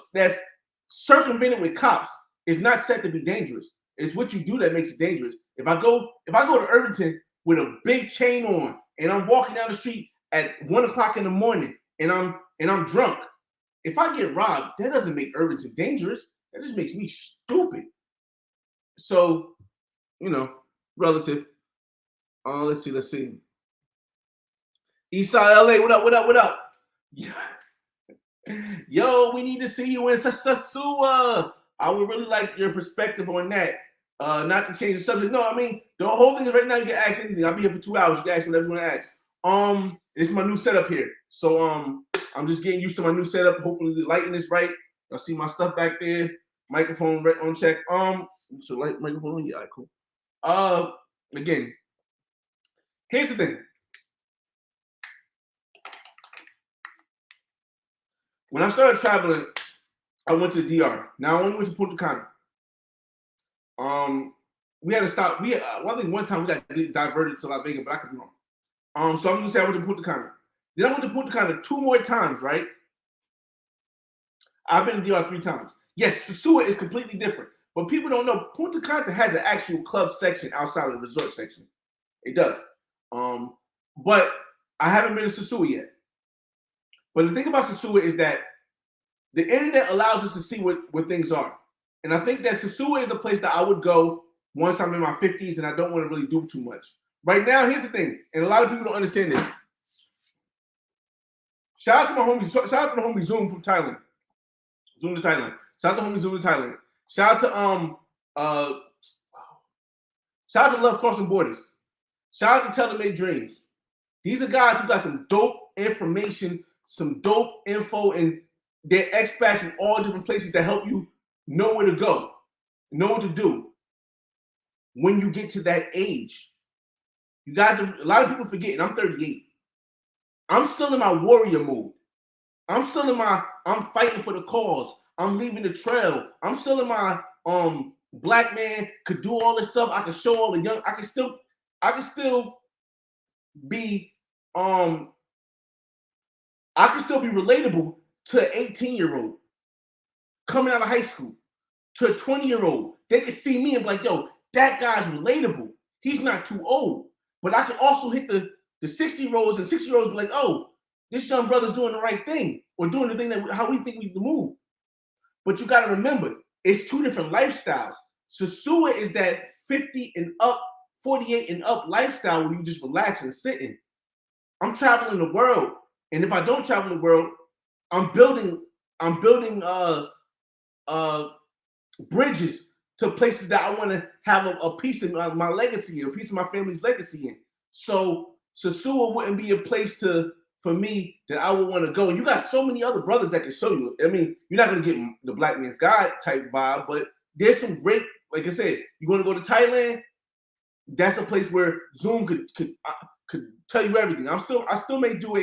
circumvented with cops is not said to be dangerous. It's what you do that makes it dangerous. If I go to Irvington with a big chain on and I'm walking down the street at 1:00 in the morning and I'm drunk, if I get robbed, that doesn't make Irvington dangerous. That just makes me stupid. So, relative. Let's see. Eastside LA, what up? Yo, we need to see you in Sasua. I would really like your perspective on that. Not to change the subject. No, I mean the whole thing is right now you can ask anything. I'll be here for 2 hours. You can ask whatever you want to ask. It's my new setup here. So I'm just getting used to my new setup. Hopefully the lighting is right. Y'all see my stuff back there. Microphone right on check. So light microphone on. Yeah, all right, cool. Again, here's the thing. When I started traveling, I went to the DR. Now I only went to Punta Cana. We had to stop. I think one time we got diverted to Las Vegas, but I could be wrong. So I'm gonna say I went to Punta Cana. Then I went to Punta Cana 2 more times, right? I've been to DR 3 times. Yes, Sosua is completely different, but people don't know Punta Cana has an actual club section outside of the resort section. It does. But I haven't been to Sosua yet. But the thing about Sosua is that the internet allows us to see what things are. And I think that Sosua is a place that I would go once I'm in my 50s and I don't want to really do too much. Right now, here's the thing, and a lot of people don't understand this. Shout out to my homie, shout out to the homie Zoom from Thailand. Zoom to Thailand. Shout out to homie Zoom to Thailand. Shout out to Love Crossing Borders. Shout out to Telemade Dreams. These are guys who got some dope information, some dope info, and they're expats in all different places that help you know where to go, know what to do when you get to that age. You guys, a lot of people forget, and I'm 38. I'm still in my warrior mood. I'm still in my, I'm fighting for the cause. I'm leaving the trail. I'm still in my black man could do all this stuff. I can show all the young, I can still be I can still be relatable to an 18-year-old coming out of high school, to a 20-year-old. They can see me and be like, yo, that guy's relatable. He's not too old. But I can also hit the 60-year-olds and 60-year-olds be like, oh, this young brother's doing the right thing or doing the thing that how we think we can move. But you got to remember, it's 2 different lifestyles. Sosua is that 50 and up, 48 and up lifestyle where you just relax and sit in. I'm traveling the world. And if I don't travel the world, I'm building bridges to places that I want to have a piece of my legacy, a piece of my family's legacy in. So Sosua wouldn't be a place for me that I would want to go. And you got so many other brothers that can show you. I mean, you're not going to get the Black Man's Guide type vibe, but there's some great, like I said, you want to go to Thailand, that's a place where Zoom could tell you everything. I still may do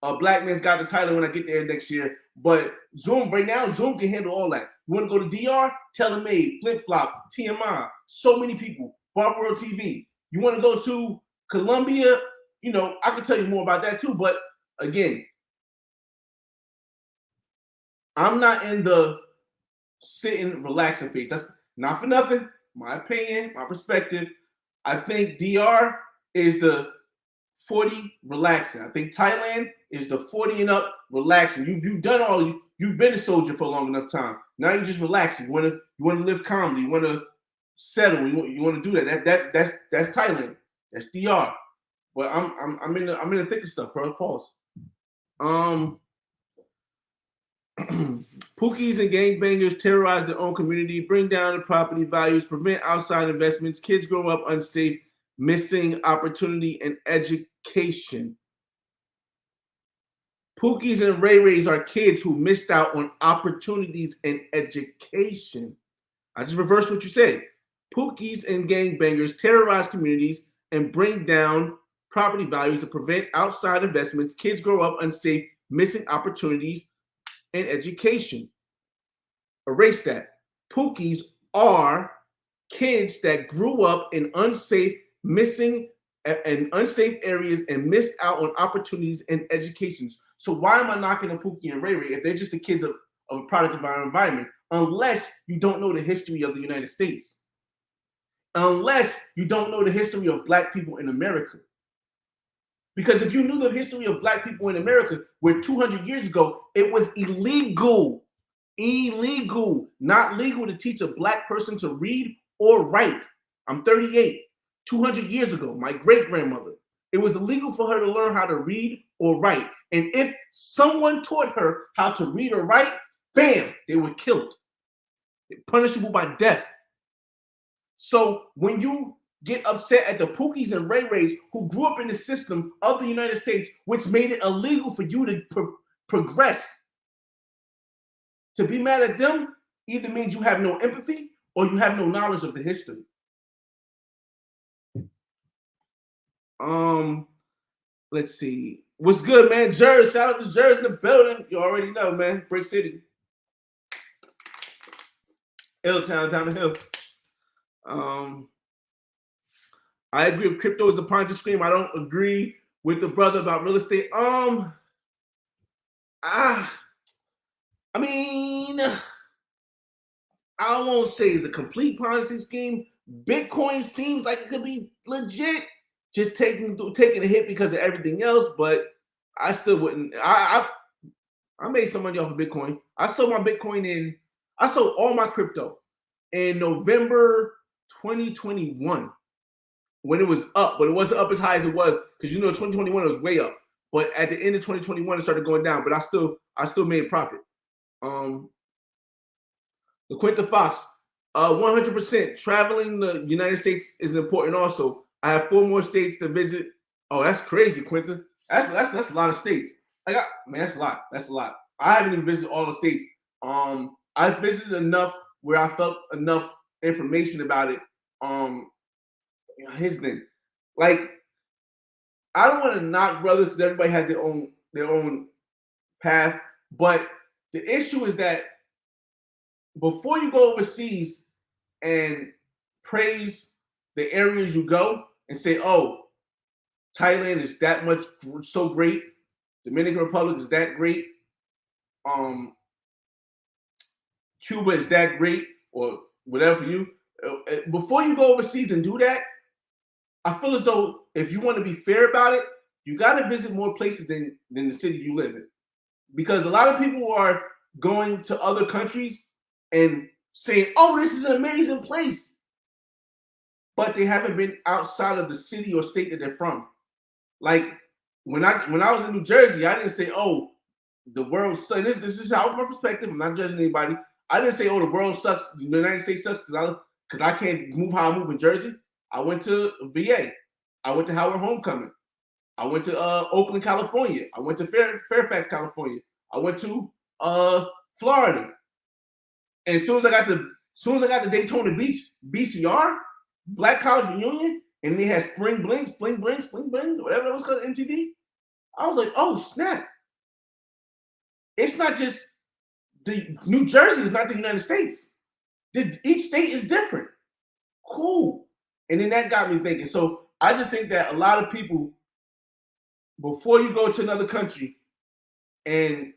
a Black Man's Guide to Thailand when I get there next year, but Zoom right now, Zoom can handle all that. You want to go to DR? Telemade, Flip Flop, TMI, so many people, Bar World TV. You want to go to Colombia? You know, I can tell you more about that too, but again, I'm not in the sitting, relaxing phase. That's not for nothing. My opinion, my perspective. I think DR is the 40 relaxing. I think Thailand is the 40 and up relaxing. You've done all you've been a soldier for a long enough time. Now you're just relaxing. You want to live calmly. You want to settle. You want to do that. That's Thailand. That's DR. But I'm in the thick of stuff, bro. Pause. Pookies and gangbangers terrorize their own community, bring down the property values, prevent outside investments, kids grow up unsafe, missing opportunity and education. Pookies and Ray Rays are kids who missed out on opportunities and education. I just reversed what you said. Pookies and gangbangers terrorize communities and bring down property values to prevent outside investments, kids grow up unsafe, missing opportunities and education. Erase that. Pookies are kids that grew up in unsafe, missing and unsafe areas and missed out on opportunities and educations. So why am I knocking a Pookie and Ray Ray if they're just the kids of a product of our environment? Unless you don't know the history of the United States. Unless you don't know the history of Black people in America. Because if you knew the history of Black people in America, where 200 years ago, it was illegal, not legal to teach a Black person to read or write. I'm 38, 200 years ago, my great-grandmother, it was illegal for her to learn how to read or write. And if someone taught her how to read or write, bam, they were killed. Punishable by death. So when you get upset at the Pookies and Ray Rays who grew up in the system of the United States, which made it illegal for you to progress, to be mad at them either means you have no empathy or you have no knowledge of the history. Let's see. What's good, man? Jers, shout out to Jers in the building. You already know, man. Brick City. Hilltown, down the hill. I agree with crypto is a Ponzi scheme. I don't agree with the brother about real estate. I mean, I won't say it's a complete Ponzi scheme. Bitcoin seems like it could be legit, just taking a hit because of everything else. But I still wouldn't. I made some money off of Bitcoin. I sold my Bitcoin I sold all my crypto in November 2021 when it was up, but it wasn't up as high as it was because 2021 it was way up. But at the end of 2021 it started going down. But I still made a profit. LaQuinta Fox, 100%. Traveling the United States is important. Also, I have 4 more states to visit. Oh, that's crazy, Quinta. That's a lot of states. That's a lot. That's a lot. I haven't even visited all the states. I visited enough where I felt enough information about it. Here's the thing. Like, I don't want to knock brothers because everybody has their own path. But the issue is that before you go overseas and praise the areas you go and say, oh, Thailand is that much so great, Dominican Republic is that great, Cuba is that great, or whatever for you, before you go overseas and do that, I feel as though if you want to be fair about it, you got to visit more places than the city you live in. Because a lot of people are going to other countries and saying, oh, this is an amazing place. But they haven't been outside of the city or state that they're from. Like when I was in New Jersey, I didn't say, oh, the world sucks. This is how my perspective. I'm not judging anybody. I didn't say, oh, the world sucks. The United States sucks because I can't move how I move in Jersey. I went to VA. I went to Howard Homecoming. I went to Oakland, California. I went to Fairfax, California. I went to Florida. And as soon as I got to Daytona Beach, BCR, Black College Reunion, and they had Spring Bling, whatever it was called, MTV. I was like, oh snap! It's not just New Jersey is not the United States. Each state is different. Cool. And then that got me thinking. So I just think that a lot of people, before you go to another country and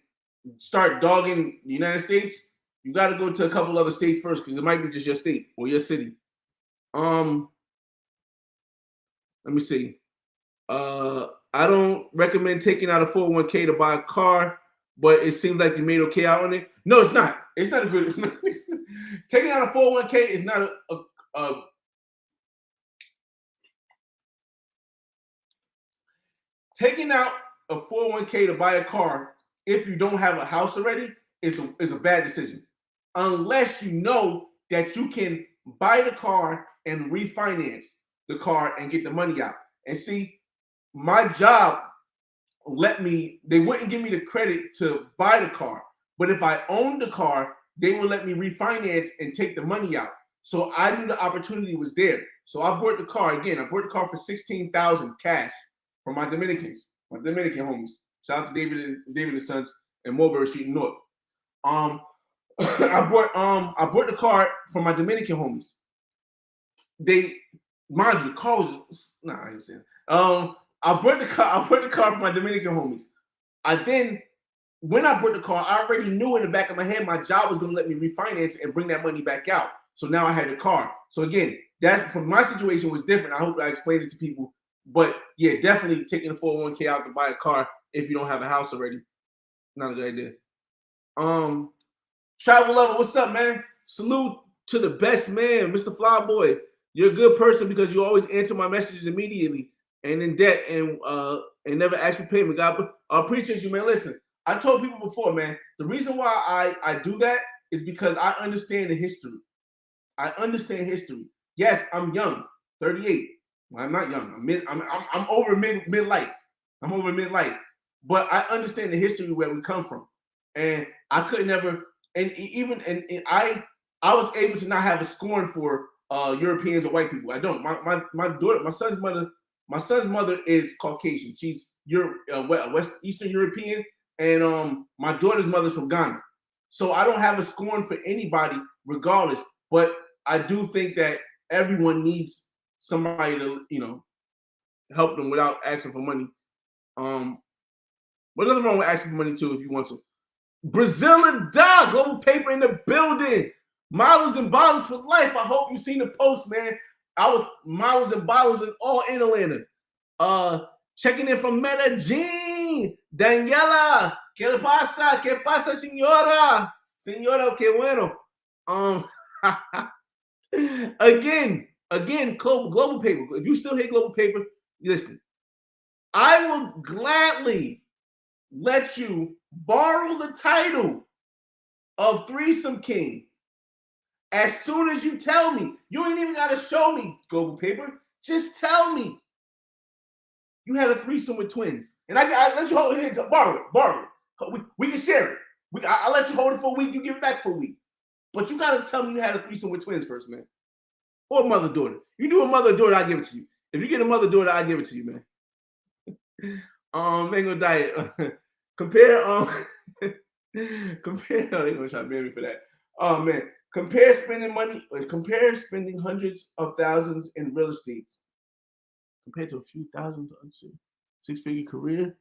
start dogging the United States, you got to go to a couple other states first because it might be just your state or your city. Let me see. I don't recommend taking out a 401k to buy a car, but it seems like you made okay out on it. No, it's not. It's not a good. Taking out a 401k is not a taking out a 401k to buy a car if you don't have a house already is a bad decision, unless you know that you can buy the car and refinance the car and get the money out. And see, my job they wouldn't give me the credit to buy the car, but if I owned the car, they would let me refinance and take the money out. So I knew the opportunity was there. So I bought the car again. I bought the car for $16,000 cash from my Dominican homies. Shout out to David and Sons in Mulberry Street, North. I bought the car from my Dominican homies. Mind you, the car was I ain't saying. I bought the car from my Dominican homies. When I bought the car, I already knew in the back of my head my job was going to let me refinance and bring that money back out. So now I had the car. So again, that from my situation was different. I hope I explained it to people. But yeah, definitely taking a 401k out to buy a car if you don't have a house already. Not a good idea. Travel Lover, what's up, man? Salute to the best man, Mr. Flyboy. You're a good person because you always answer my messages immediately and in debt and never ask for payment. God, I appreciate you, man. Listen, I told people before, man, the reason why I do that is because I understand the history. I understand history. Yes, I'm young, 38. Well, I'm not young. I'm over midlife. I'm over midlife. But I understand the history where we come from, and I could never. And even and I was able to not have a scorn for Europeans or white people. I don't. My daughter, my son's mother is Caucasian. She's West Eastern European, and my daughter's mother's from Ghana. So I don't have a scorn for anybody, regardless. But I do think that everyone needs somebody to, help them without asking for money. But nothing wrong with asking for money too if you want to. Brazil and Da, Global Paper in the building. Models and bottles for life. I hope you seen the post, man. I was models and bottles and all in Atlanta. Checking in from Medellin. Daniela, ¿qué le pasa? ¿Qué pasa, señora? Señora, qué bueno. Again, Global Paper. If you still hate Global Paper, listen. I will gladly let you borrow the title of Threesome King as soon as you tell me. You ain't even got to show me, Global Paper. Just tell me you had a threesome with twins. And I let you hold it, borrow it. We can share it. I'll let you hold it for a week. You give it back for a week. But you got to tell me you had a threesome with twins first, man. Or mother-daughter. You do a mother-daughter, I'll give it to you. If you get a mother-daughter, I'll give it to you, man. Mango diet. Compare they're gonna try to marry me for that. Oh man. Compare spending hundreds of thousands in real estate compared to a few thousand six-figure career.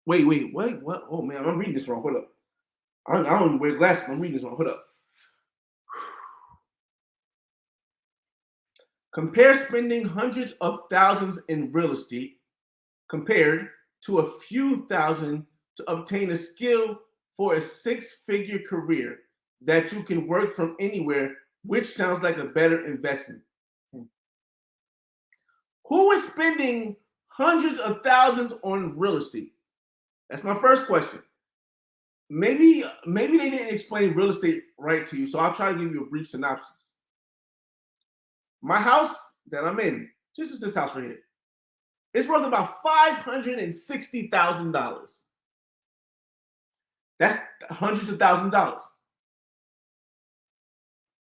Wait, what? Oh man, I'm reading this wrong. Hold up. I don't even wear glasses. I'm reading this wrong. Hold up. Compare spending hundreds of thousands in real estate compared to a few thousand to obtain a skill for a six-figure career that you can work from anywhere, which sounds like a better investment. Who is spending hundreds of thousands on real estate? That's my first question. Maybe they didn't explain real estate right to you, so I'll try to give you a brief synopsis. My house that I'm in, just this house right here, it's worth about $560,000. That's hundreds of thousands of dollars.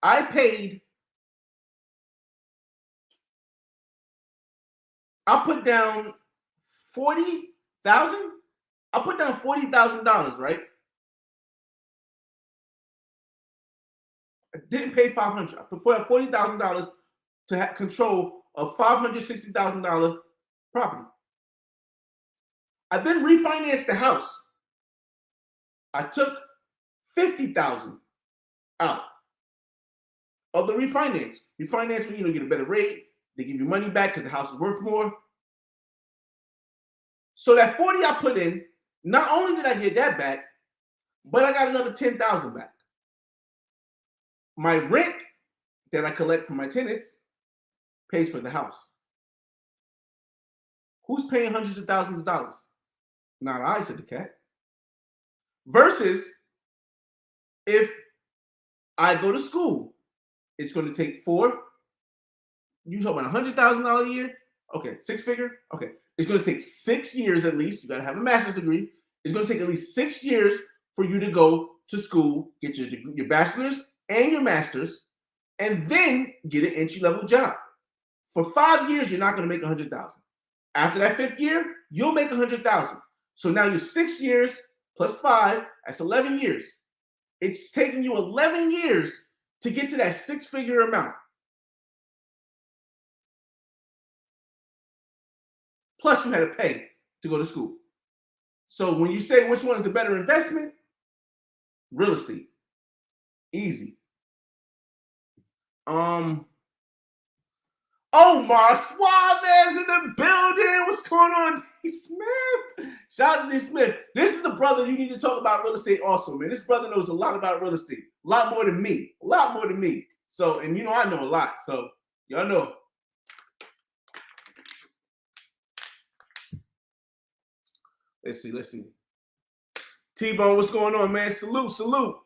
I put down $40,000. I put down $40,000, right? I didn't pay $500. I put $40,000 to have control of $560,000 property. I then refinanced the house. I took $50,000 out of the refinance. Refinance when you get a better rate, they give you money back because the house is worth more. So that 40 I put in, not only did I get that back, but I got another 10,000 back. My rent that I collect from my tenants pays for the house. Who's paying hundreds of thousands of dollars? Not I, said the cat. Versus if I go to school, it's going to take you talk about $100,000 a year? Okay, six-figure? Okay. It's going to take 6 years at least. You got to have a master's degree. It's going to take at least 6 years for you to go to school, get your bachelor's and your master's, and then get an entry-level job. For 5 years, you're not going to make $100,000. After that 5th year, you'll make $100,000. So now you're 6 years plus 5, that's 11 years. It's taking you 11 years to get to that six-figure amount. Plus you had to pay to go to school. So when you say which one is a better investment, real estate. Easy. Omar Suarez in the building. What's going on, D. Smith? Shout out to D. Smith. This is the brother you need to talk about real estate also, man. This brother knows a lot about real estate. A lot more than me. A lot more than me. So, and I know a lot. So, y'all know. Let's see. T-Bone, what's going on, man? Salute. All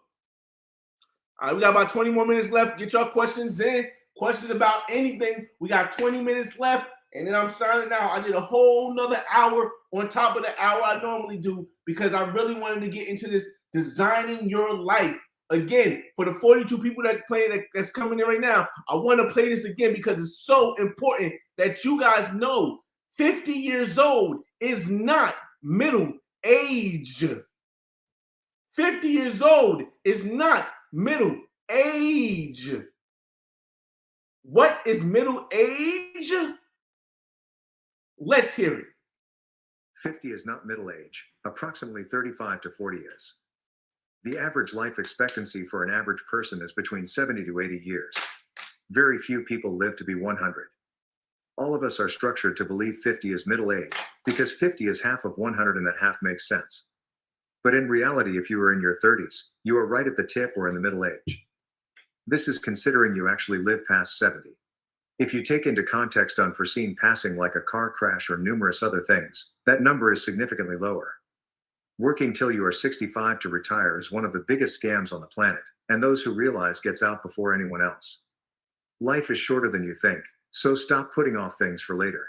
right, we got about 20 more minutes left. Get your questions in. questions about anything. We got 20 minutes left, and then I'm signing out. I did a whole nother hour on top of the hour I normally do because I really wanted to get into this designing your life. Again, for the 42 people that's coming in right now, I want to play this again because it's so important that you guys know 50 years old is not middle age. 50 years old is not middle age. What is middle age? Let's hear it. 50 is not middle age, approximately 35 to 40 is. The average life expectancy for an average person is between 70 to 80 years. Very few people live to be 100. All of us are structured to believe 50 is middle age, because 50 is half of 100 and that half makes sense. But in reality, if you are in your 30s, you are right at the tip or in the middle age. This is considering you actually live past 70. If you take into context unforeseen passing like a car crash or numerous other things, that number is significantly lower. Working till you are 65 to retire is one of the biggest scams on the planet, and those who realize gets out before anyone else. Life is shorter than you think, so stop putting off things for later.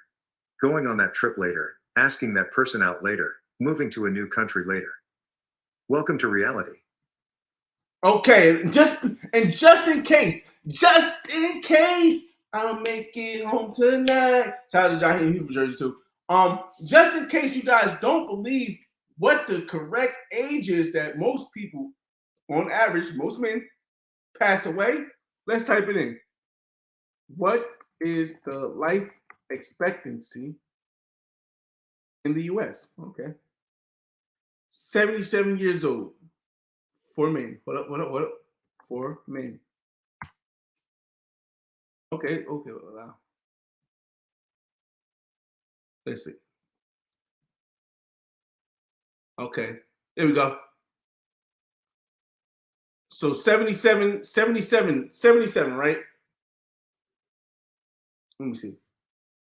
Going on that trip later, asking that person out later, moving to a new country later. Welcome to reality. Okay, just in case, I'll make it home tonight. Shout out to John Henry from Jersey too. Just in case you guys don't believe what the correct age is that most people, on average, most men pass away, let's type it in. What is the life expectancy in the US? Okay. 77 years old for men. What up? For men. Okay. Wow. Let's see. Okay, there we go. So 77, right? Let me see.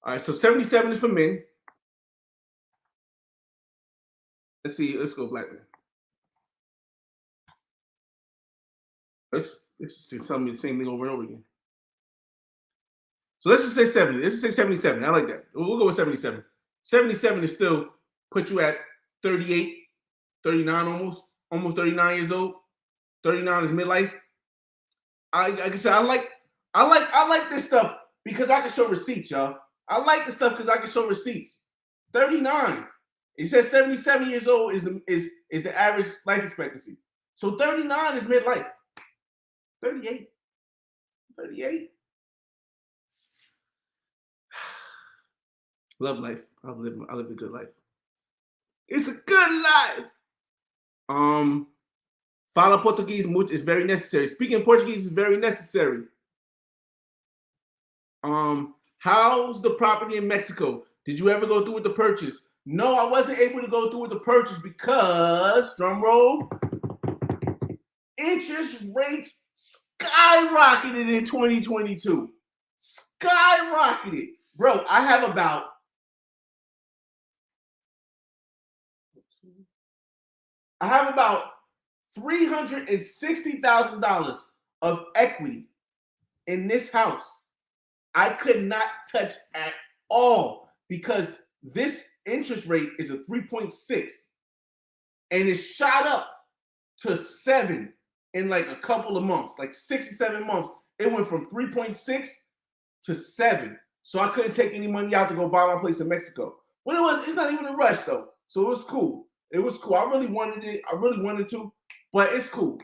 All right, so 77 is for men. Let's see, let's go black man. Let's see something the same thing over and over again. So let's just say 70. Let's just say 77. I like that. We'll go with 77. 77 is still put you at 38, 39 almost 39 years old. 39 is midlife. Like I said, I like this stuff because I can show receipts, y'all. I like this stuff because I can show receipts. 39. It says 77 years old is the average life expectancy. So 39 is midlife. 38. Love life. I lived a good life. It's a good life. Fala Portuguese is very necessary. Speaking Portuguese is very necessary. How's the property in Mexico? Did you ever go through with the purchase? No, I wasn't able to go through with the purchase because, drum roll, interest rates skyrocketed in 2022. Skyrocketed. Bro, I have about $360,000 of equity in this house. I could not touch at all because this interest rate is a 3.6 and it shot up to 7 in like a couple of months, like 6 or 7 months. It went from 3.6 to 7. So I couldn't take any money out to go buy my place in Mexico. It's not even a rush though. So it was cool. I really wanted it. I really wanted to, but it's cool.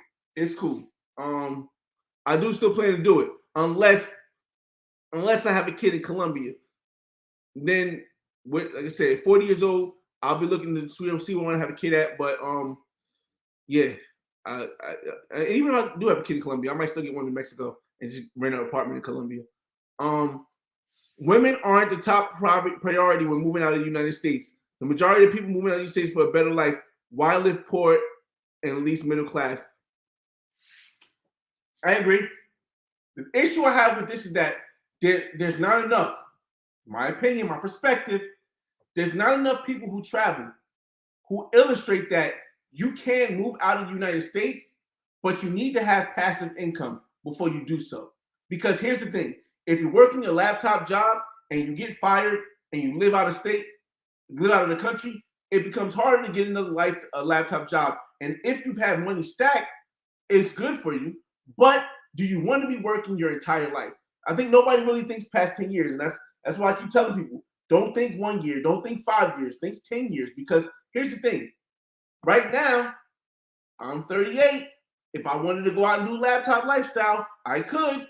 I do still plan to do it unless I have a kid in Colombia. Then, like I said, 40 years old, I'll be looking to see where I want to have a kid at. But yeah, and even if I do have a kid in Colombia, I might still get one in Mexico and just rent an apartment in Colombia. Women aren't the top priority when moving out of the United States. The majority of people moving out of the United States for a better life. Why live poor and least middle class? I agree. The issue I have with this is that there's not enough, my opinion, my perspective, there's not enough people who travel who illustrate that you can move out of the United States, but you need to have passive income before you do so. Because here's the thing. if you're working a laptop job and you get fired and you live out of state, live out of the country, it becomes harder to get another laptop job. And if you've had money stacked, it's good for you. But do you want to be working your entire life? I think nobody really thinks past 10 years. And that's why I keep telling people, don't think 1 year, don't think 5 years, think 10 years. Because here's the thing. Right now, I'm 38. If I wanted to go out and do laptop lifestyle, I could.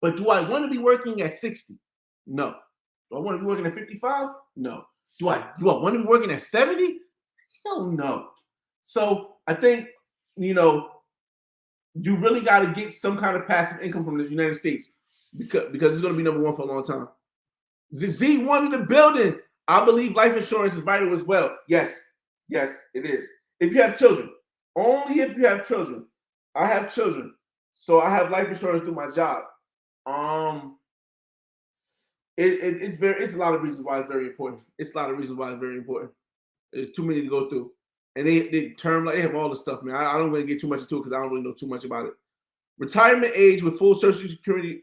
But do I want to be working at 60? No. Do I want to be working at 55? No. Do I want to be working at 70? Hell no. So I think, you really got to get some kind of passive income from the United States because it's going to be number one for a long time. Z1 in the building. I believe life insurance is vital as well. Yes, it is. If you have children, only if you have children. I have children, so I have life insurance through my job. It's a lot of reasons why it's very important. There's too many to go through. And they have all the stuff, man. I don't really get too much into it because I don't really know too much about it. Retirement age with full Social Security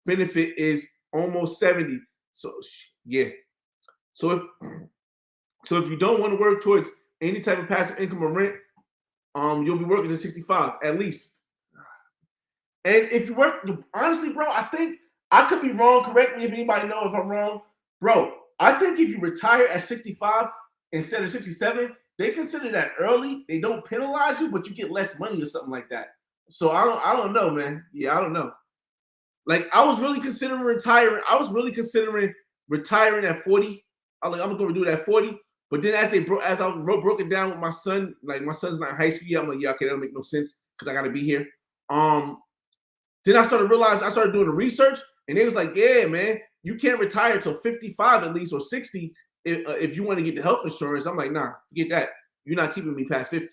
benefit is almost 70. So yeah. So if you don't want to work towards any type of passive income or rent, you'll be working to 65 at least. And if you work, honestly, bro, I think I could be wrong. Correct me if anybody knows if I'm wrong, bro. I think if you retire at 65 instead of 67, they consider that early. They don't penalize you, but you get less money or something like that. So I don't know, man. Yeah, I don't know. Like I was really considering retiring. I was really considering retiring at 40. I was like, I'm gonna do it at 40. But then as I broke it down with my son, like my son's not in high school yet, I'm like, yeah, okay, that'll make no sense because I gotta be here. Then I started doing the research, and they was like, yeah, man, you can't retire till 55 at least or 60 if you want to get the health insurance. I'm like, nah, get that. You're not keeping me past 50.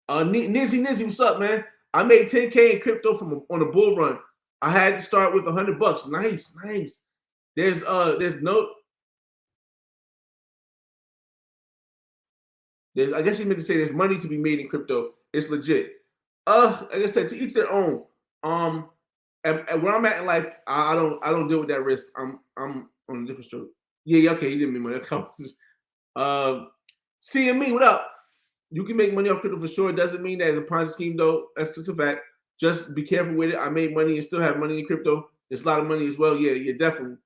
Nizzy, what's up, man? I made 10K in crypto on a bull run. I had to start with $100. Nice. I guess you meant to say there's money to be made in crypto. It's legit. Like I said, to each their own. And where I'm at in life, I don't deal with that risk. I'm on a different stroke. Yeah, okay, you didn't make money. CME, what up? You can make money off crypto for sure. It doesn't mean that it's a Ponzi scheme, though. That's just a fact. Just be careful with it. I made money and still have money in crypto. It's a lot of money as well. Yeah, definitely.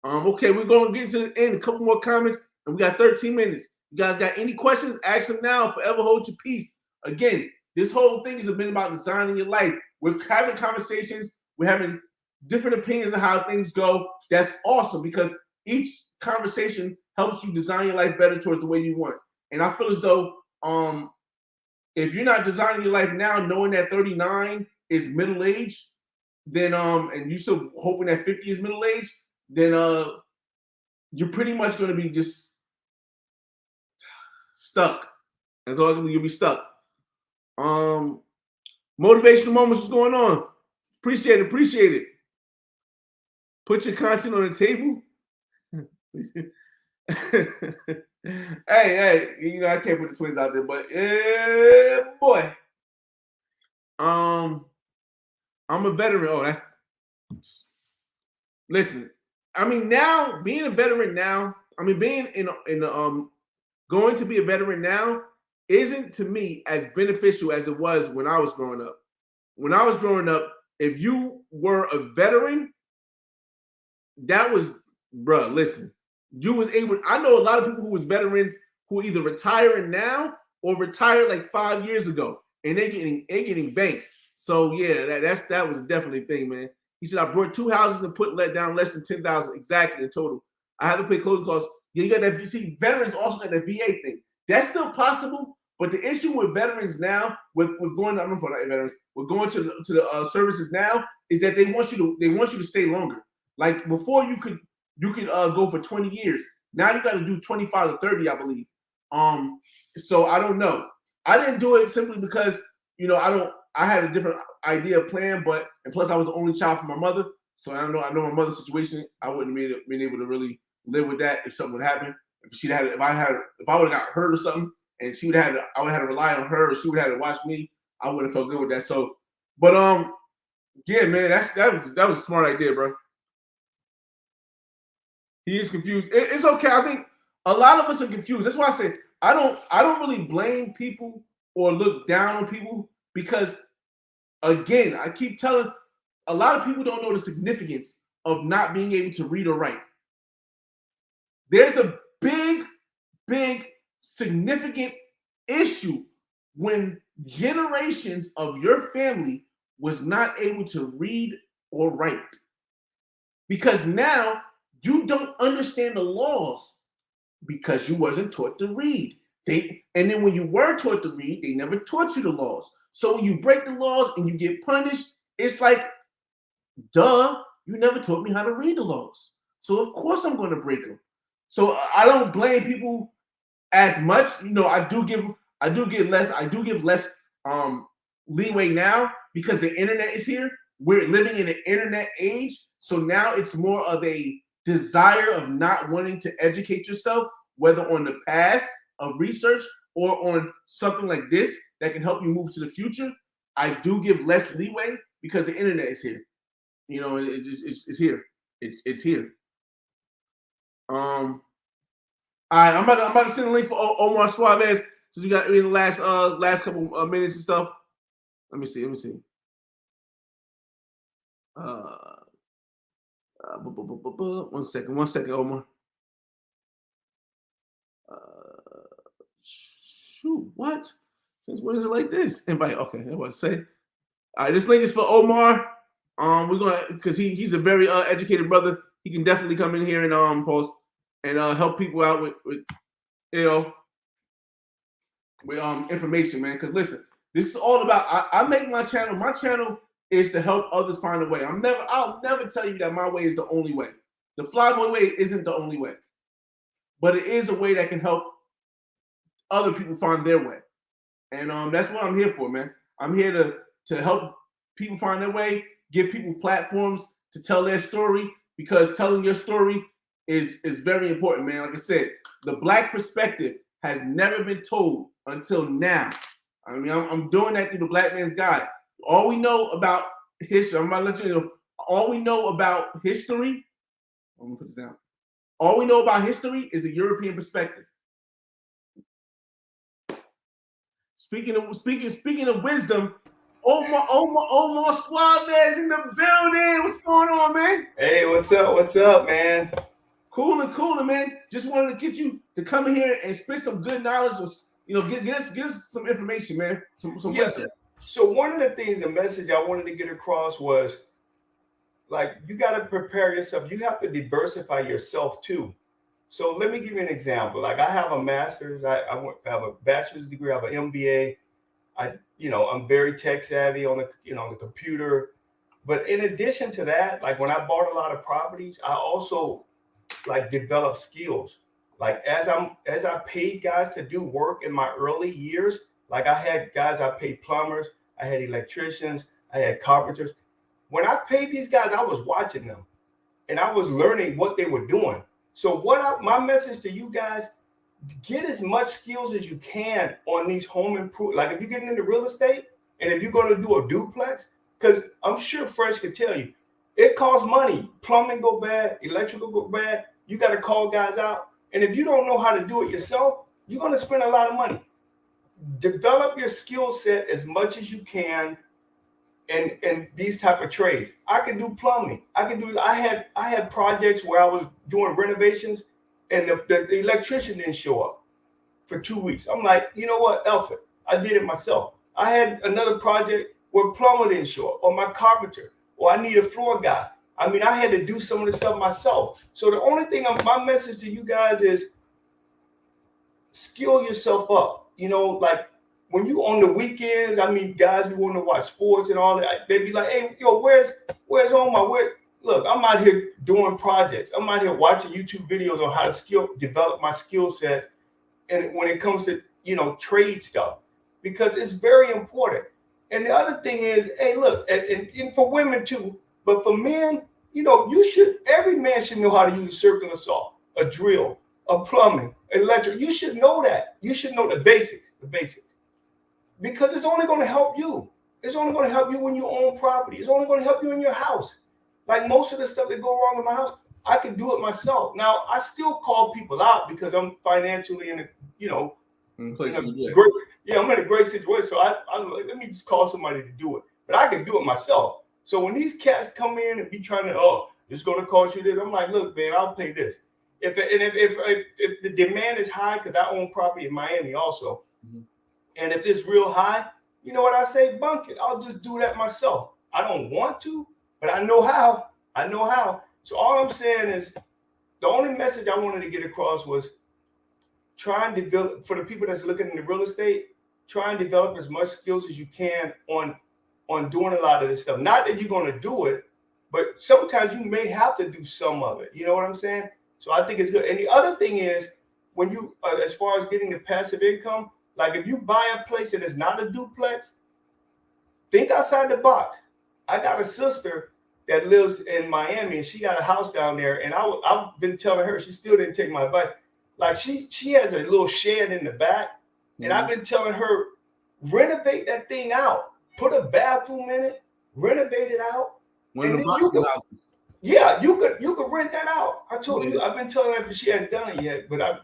Okay, we're going to get to the end. A couple more comments, and we got 13 minutes. You guys got any questions? Ask them now. Forever hold your peace. Again, this whole thing has been about designing your life. We're having conversations. We're having different opinions of how things go. That's awesome because each conversation helps you design your life better towards the way you want. And I feel as though if you're not designing your life now, knowing that 39 is middle age, then and you're still hoping that 50 is middle age, then you're pretty much going to be just stuck. That's all you'll be stuck. Motivational moments, what's going on? Appreciate it. Put your content on the table. hey, I can't put the twins out there, but boy. I'm a veteran. Listen, I mean, now being a veteran now, being in going to be a veteran now isn't to me as beneficial as it was when I was growing up. When I was growing up, if you were a veteran, that was, listen, you was able. I know a lot of people who was veterans who either retiring now or retired like 5 years ago, and they're getting banked. So yeah, that was definitely a thing, man. He said, I bought 2 houses and let down less than 10,000 exactly in total. I had to pay closing costs. Yeah, you got that. See, veterans also got that VA thing. That's still possible, but the issue with veterans now, with going, I'm not veterans, with going to the services now, is that they want you to stay longer. Like before, you could go for 20 years. Now you got to do 25 to 30, I believe. So I don't know. I didn't do it simply because I had a different idea plan, and plus I was the only child from my mother, so I know my mother's situation. I wouldn't have been able to really live with that if something would happen. If I would have got hurt or something, and I would have had to rely on her, or she would have had to watch me, I would have felt good with that. So, but Yeah, man, that was a smart idea, bro. He is confused. It's okay. I think a lot of us are confused. That's why I say I don't really blame people or look down on people because again, I keep telling a lot of people don't know the significance of not being able to read or write. There's a big, significant issue when generations of your family was not able to read or write. Because now you don't understand the laws because you wasn't taught to read. And then when you were taught to read, they never taught you the laws. So when you break the laws and you get punished, it's like, duh, you never taught me how to read the laws. So of course I'm going to break them. So I don't blame people as much. I do give less leeway now because the internet is here. We're living in an internet age. So now it's more of a desire of not wanting to educate yourself, whether on the past of research or on something like this that can help you move to the future. I do give less leeway because the internet is here. It's here. It's here. All right, I'm about to send a link for Omar Suarez since we got in the last couple minutes and stuff. Let me see. One second, Omar. Shoot, what? Since when is it like this? Invite. Okay, I was say. All right, this link is for Omar. We're gonna because he's a very educated brother. He can definitely come in here and post and help people out with you know with information, man. Because listen, this is all about. I make my channel. My channel is to help others find a way. I'll never tell you that my way is the only way. The Flyboy way isn't the only way, but it is a way that can help other people find their way. And that's what I'm here for, man. I'm here to help people find their way, give people platforms to tell their story, because telling your story is very important, man. Like I said, the Black perspective has never been told until now. I mean, I'm doing that through the Black Man's Guide. All we know about history, I'm about to let you know, all we know about history, I'm gonna put this down. All we know about history is the European perspective. Speaking of wisdom, Omar Suarez in the building. What's going on, man? Hey, what's up, man? Cool, man. Just wanted to get you to come in here and spit some good knowledge, or get us some information, man. Some wisdom. So one of the things, the message I wanted to get across was, like, you got to prepare yourself. You have to diversify yourself too. So let me give you an example. Like, I have a master's, I have a bachelor's degree, I have an MBA. I'm very tech savvy on the computer. But in addition to that, like when I bought a lot of properties, I also like developed skills. Like as I paid guys to do work in my early years, like I had guys, I paid plumbers, I had electricians, I had carpenters. When I paid these guys, I was watching them and I was learning what they were doing. So my message to you guys, get as much skills as you can on these home improvement. Like if you're getting into real estate and if you're going to do a duplex, because I'm sure Fresh could tell you, it costs money. Plumbing go bad, electrical go bad. You got to call guys out. And if you don't know how to do it yourself, you're going to spend a lot of money. Develop your skill set as much as you can in these type of trades. I can do plumbing. I had projects where I was doing renovations and the electrician didn't show up for 2 weeks. I'm like, you know what, Elf it. I did it myself. I had another project where plumber didn't show up, or my carpenter, or I need a floor guy. I mean, I had to do some of the stuff myself. So the only thing, my message to you guys is skill yourself up. Like when you on the weekends, I mean, guys who want to watch sports and all that, they be like, hey, yo, where's Omar? Look, I'm out here doing projects. I'm out here watching YouTube videos on how to develop my skill sets. And when it comes to, trade stuff, because it's very important. And the other thing is, hey, look, and for women too, but for men, every man should know how to use a circular saw, a drill, a plumbing, electric. You should know that. You should know the basics, because it's only going to help you. It's only going to help you when you own property. It's only going to help you in your house. Like most of the stuff that go wrong in my house, I can do it myself. Now, I still call people out because I'm financially in a, I'm in a great situation. So let me just call somebody to do it. But I can do it myself. So when these cats come in and be trying to, it's going to cost you this, I'm like, look, man, I'll pay this. If the demand is high, because I own property in Miami also, and if it's real high, you know what I say? Bunk it. I'll just do that myself. I don't want to, but I know how. So all I'm saying is, the only message I wanted to get across was try and develop, for the people that's looking into real estate, try and develop as much skills as you can on doing a lot of this stuff. Not that you're going to do it, but sometimes you may have to do some of it. You know what I'm saying? So I think it's good. And the other thing is, when you, as far as getting the passive income, like if you buy a place and it's not a duplex, think outside the box. I got a sister that lives in Miami and she got a house down there. And I've been telling her, she still didn't take my advice. Like she has a little shed in the back. And I've been telling her, renovate that thing out. Put a bathroom in it, renovate it out. You could rent that out. I told you, I've been telling her, because she hadn't done it yet, but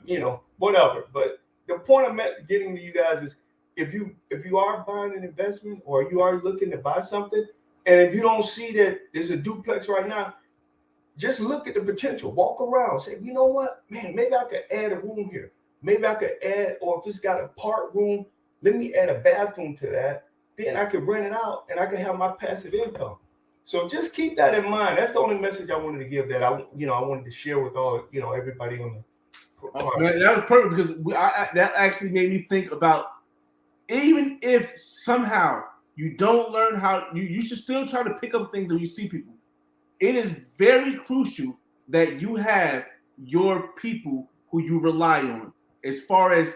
whatever. But the point I'm getting to you guys is, if you are buying an investment or you are looking to buy something, and if you don't see that there's a duplex right now, just look at the potential. Walk around, say, you know what, man, maybe I could add a room here. Maybe I could add, or if it's got a part room, let me add a bathroom to that. Then I could rent it out and I can have my passive income. So just keep that in mind. That's the only message I wanted to give, that I wanted to share with all, everybody on the. Man, that was perfect, because that actually made me think about, even if somehow you don't learn how, you should still try to pick up things when you see people. It is very crucial that you have your people who you rely on, as far as,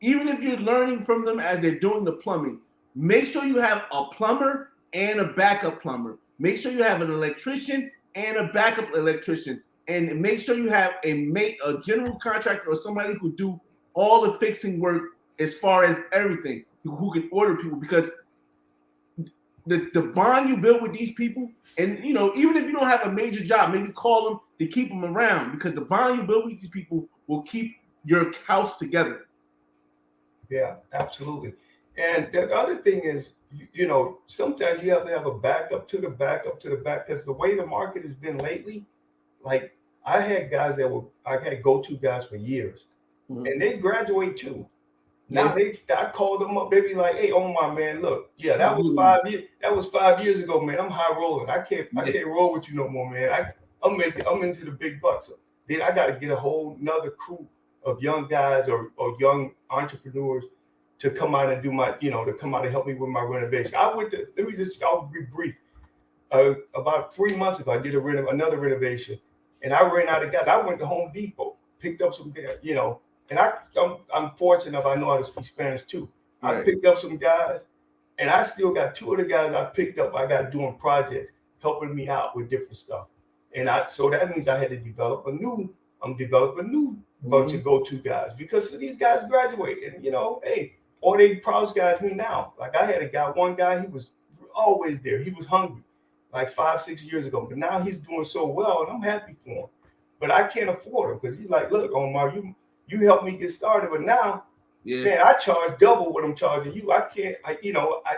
even if you're learning from them as they're doing the plumbing, make sure you have a plumber and a backup plumber. Make sure you have an electrician and a backup electrician. And make sure you have a general contractor or somebody who do all the fixing work as far as everything, who can order people, because the bond you build with these people, and even if you don't have a major job, maybe call them to keep them around, because the bond you build with these people will keep your house together. Yeah, absolutely. And the other thing is, sometimes you have to have a backup to the backup to the back, because the way the market has been lately, like I had guys I had go-to guys for years, and they graduate too. Now I called them up. They be like, "Hey, Omar, man, look, that was 5 years. That was 5 years ago, man. I'm high rolling. I can't roll with you no more, man. I'm into the big bucks. So then I got to get a whole nother crew of young guys or young entrepreneurs to come out and do my, to come out and help me with my renovation. I'll be brief. About 3 months ago, I did another renovation, and I ran out of guys. I went to Home Depot, picked up some, and I'm fortunate enough, I know how to speak Spanish too. I picked up some guys, and I still got 2 of the guys I picked up. I got doing projects, helping me out with different stuff. And so that means I had to develop a new bunch of go-to guys, because these guys graduate, and or they proud guys me now. Like I had one guy, he was always there. He was hungry like 5-6 years ago, but now he's doing so well, and I'm happy for him. But I can't afford him, because he's like, look, Omar, you helped me get started, but now, man, I charge double what I'm charging you. I can't,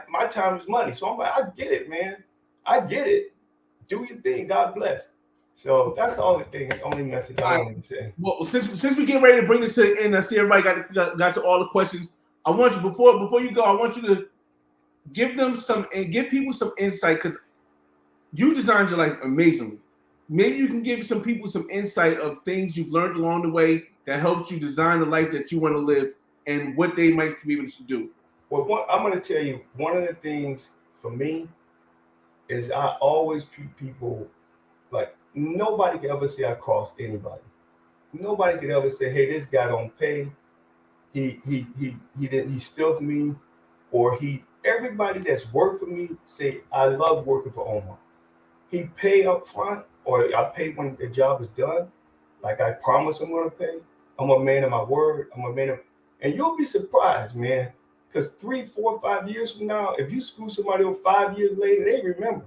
my time is money. So I'm like, I get it, man. I get it. Do your thing. God bless. So that's the only message I wanted to say. Well, since we get ready to bring this to the end, I see everybody got to all the questions. I want you, before you go, I want you to give people some insight, because you designed your life amazingly. Maybe you can give some people some insight of things you've learned along the way that helped you design the life that you want to live, and what they might be able to do. Well, I'm going to tell you, one of the things for me is I always treat people like, nobody can ever say I crossed anybody. Nobody could ever say, hey, this guy don't pay. He stuffed me, or everybody that's worked for me say, I love working for Omar. He paid up front, or I pay when the job is done. Like I promise I'm going to pay. I'm a man of my word. And you'll be surprised, man. Because 3, 4, 5 years from now, if you screw somebody up 5 years later, they remember.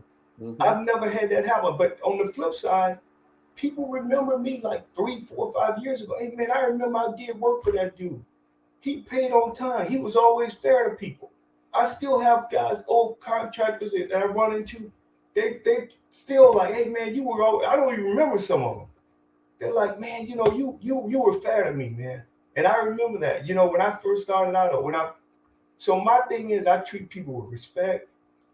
I've never had that happen. But on the flip side, people remember me like 3, 4, 5 years ago. Hey man, I remember I did work for that dude. He paid on time. He was always fair to people. I still have guys, old contractors that I run into. They still like, hey man, you were always, I don't even remember some of them. They're like, man, you know, you were fair to me, man. And I remember that. You know, when I first started out, or so my thing is I treat people with respect.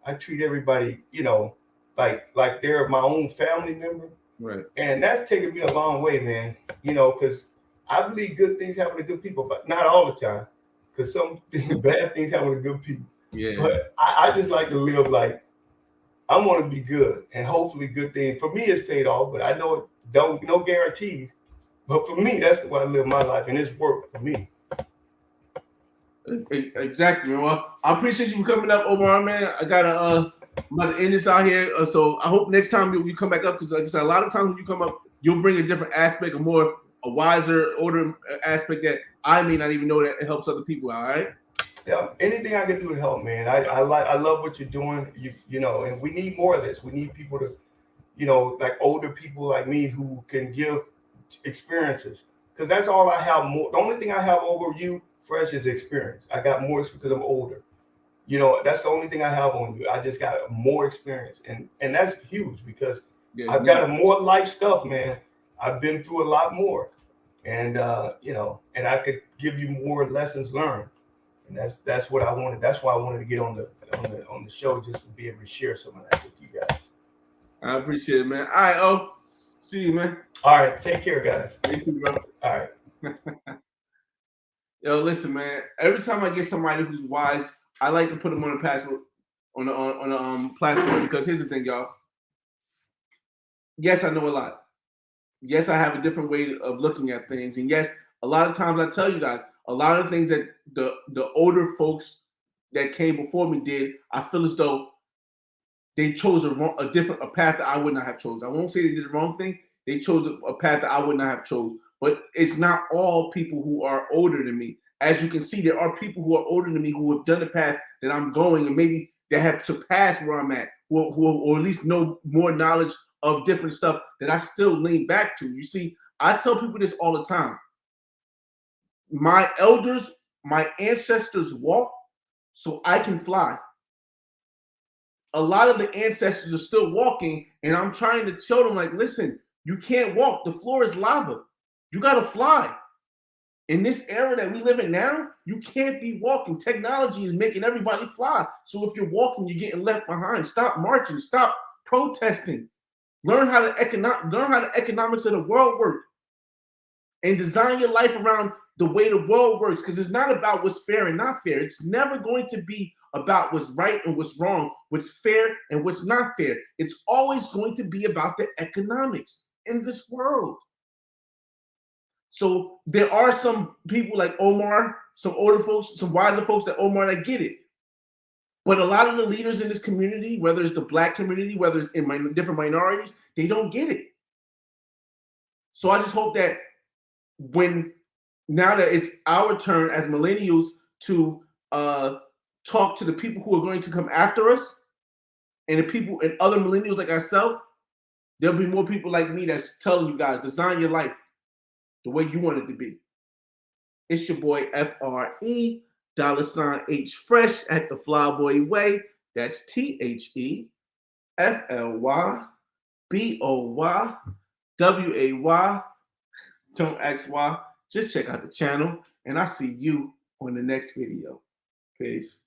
I treat everybody, you know, like they're my own family member. Right. And that's taken me a long way, man. You know, because I believe good things happen to good people, but not all the time. Because some bad things happen to good people. Yeah. But I just like to live like I want to be good, and hopefully good things. For me, it's paid off, but I know no guarantees. But for me, that's the way I live my life, and it's work for me. Exactly, man. Well, I appreciate you for coming up, Omar, man. I'm about to end this out here. So I hope next time you come back up, because like I said, a lot of times when you come up, you'll bring a different aspect, a wiser, older aspect that I may not even know that it helps other people out. All right. Yeah, anything I can do to help, man. I love what you're doing. You know, and we need more of this. We need people to, you know, like older people like me who can give experiences, because that's all I have. More, the only thing I have over you, Fresh, is experience. I got more because I'm older. You know, that's the only thing I have on you. I just got more experience, and that's huge because I've got more life stuff, man. I've been through a lot more, and you know, and I could give you more lessons learned. And that's what I wanted. That's why I wanted to get on the show, just to be able to share some of that with you guys. I appreciate it, man. All right, oh, see you, man. All right, take care, guys. You too, bro. All right. Yo, listen, man. Every time I get somebody who's wise, I like to put them on a password on the platform, because here's the thing, y'all. Yes, I know a lot. Yes, I have a different way of looking at things, and yes, a lot of times I tell you guys, a lot of things that the older folks that came before me did, I feel as though they chose a path that I would not have chosen. I won't say they did the wrong thing. They chose a path that I would not have chosen. But it's not all people who are older than me. As you can see, there are people who are older than me who have done the path that I'm going, and maybe they have surpassed where I'm at, or at least know more knowledge of different stuff that I still lean back to. You see, I tell people this all the time. My elders, my ancestors walked so I can fly. A lot of the ancestors are still walking, and I'm trying to show them, like, listen, you can't walk. The floor is lava. You got to fly. In this era that we live in now, you can't be walking. Technology is making everybody fly. So if you're walking, you're getting left behind. Stop marching. Stop protesting. Learn how the economics of the world work, and design your life around the way the world works, because it's not about what's fair and not fair. It's never going to be about what's right and what's wrong, what's fair and what's not fair. It's always going to be about the economics in this world. So there are some people like Omar, some older folks, some wiser folks that Omar, that get it. But a lot of the leaders in this community, whether it's the Black community, whether it's in different minorities, they don't get it. So I just hope that now that it's our turn as millennials to talk to the people who are going to come after us, and the people and other millennials like ourselves, there'll be more people like me that's telling you guys, design your life the way you want it to be. It's your boy FRE $H Fresh at the Flyboy Way. That's THEFLYBOYWAY. Don't ask why. Just check out the channel, and I'll see you on the next video. Peace.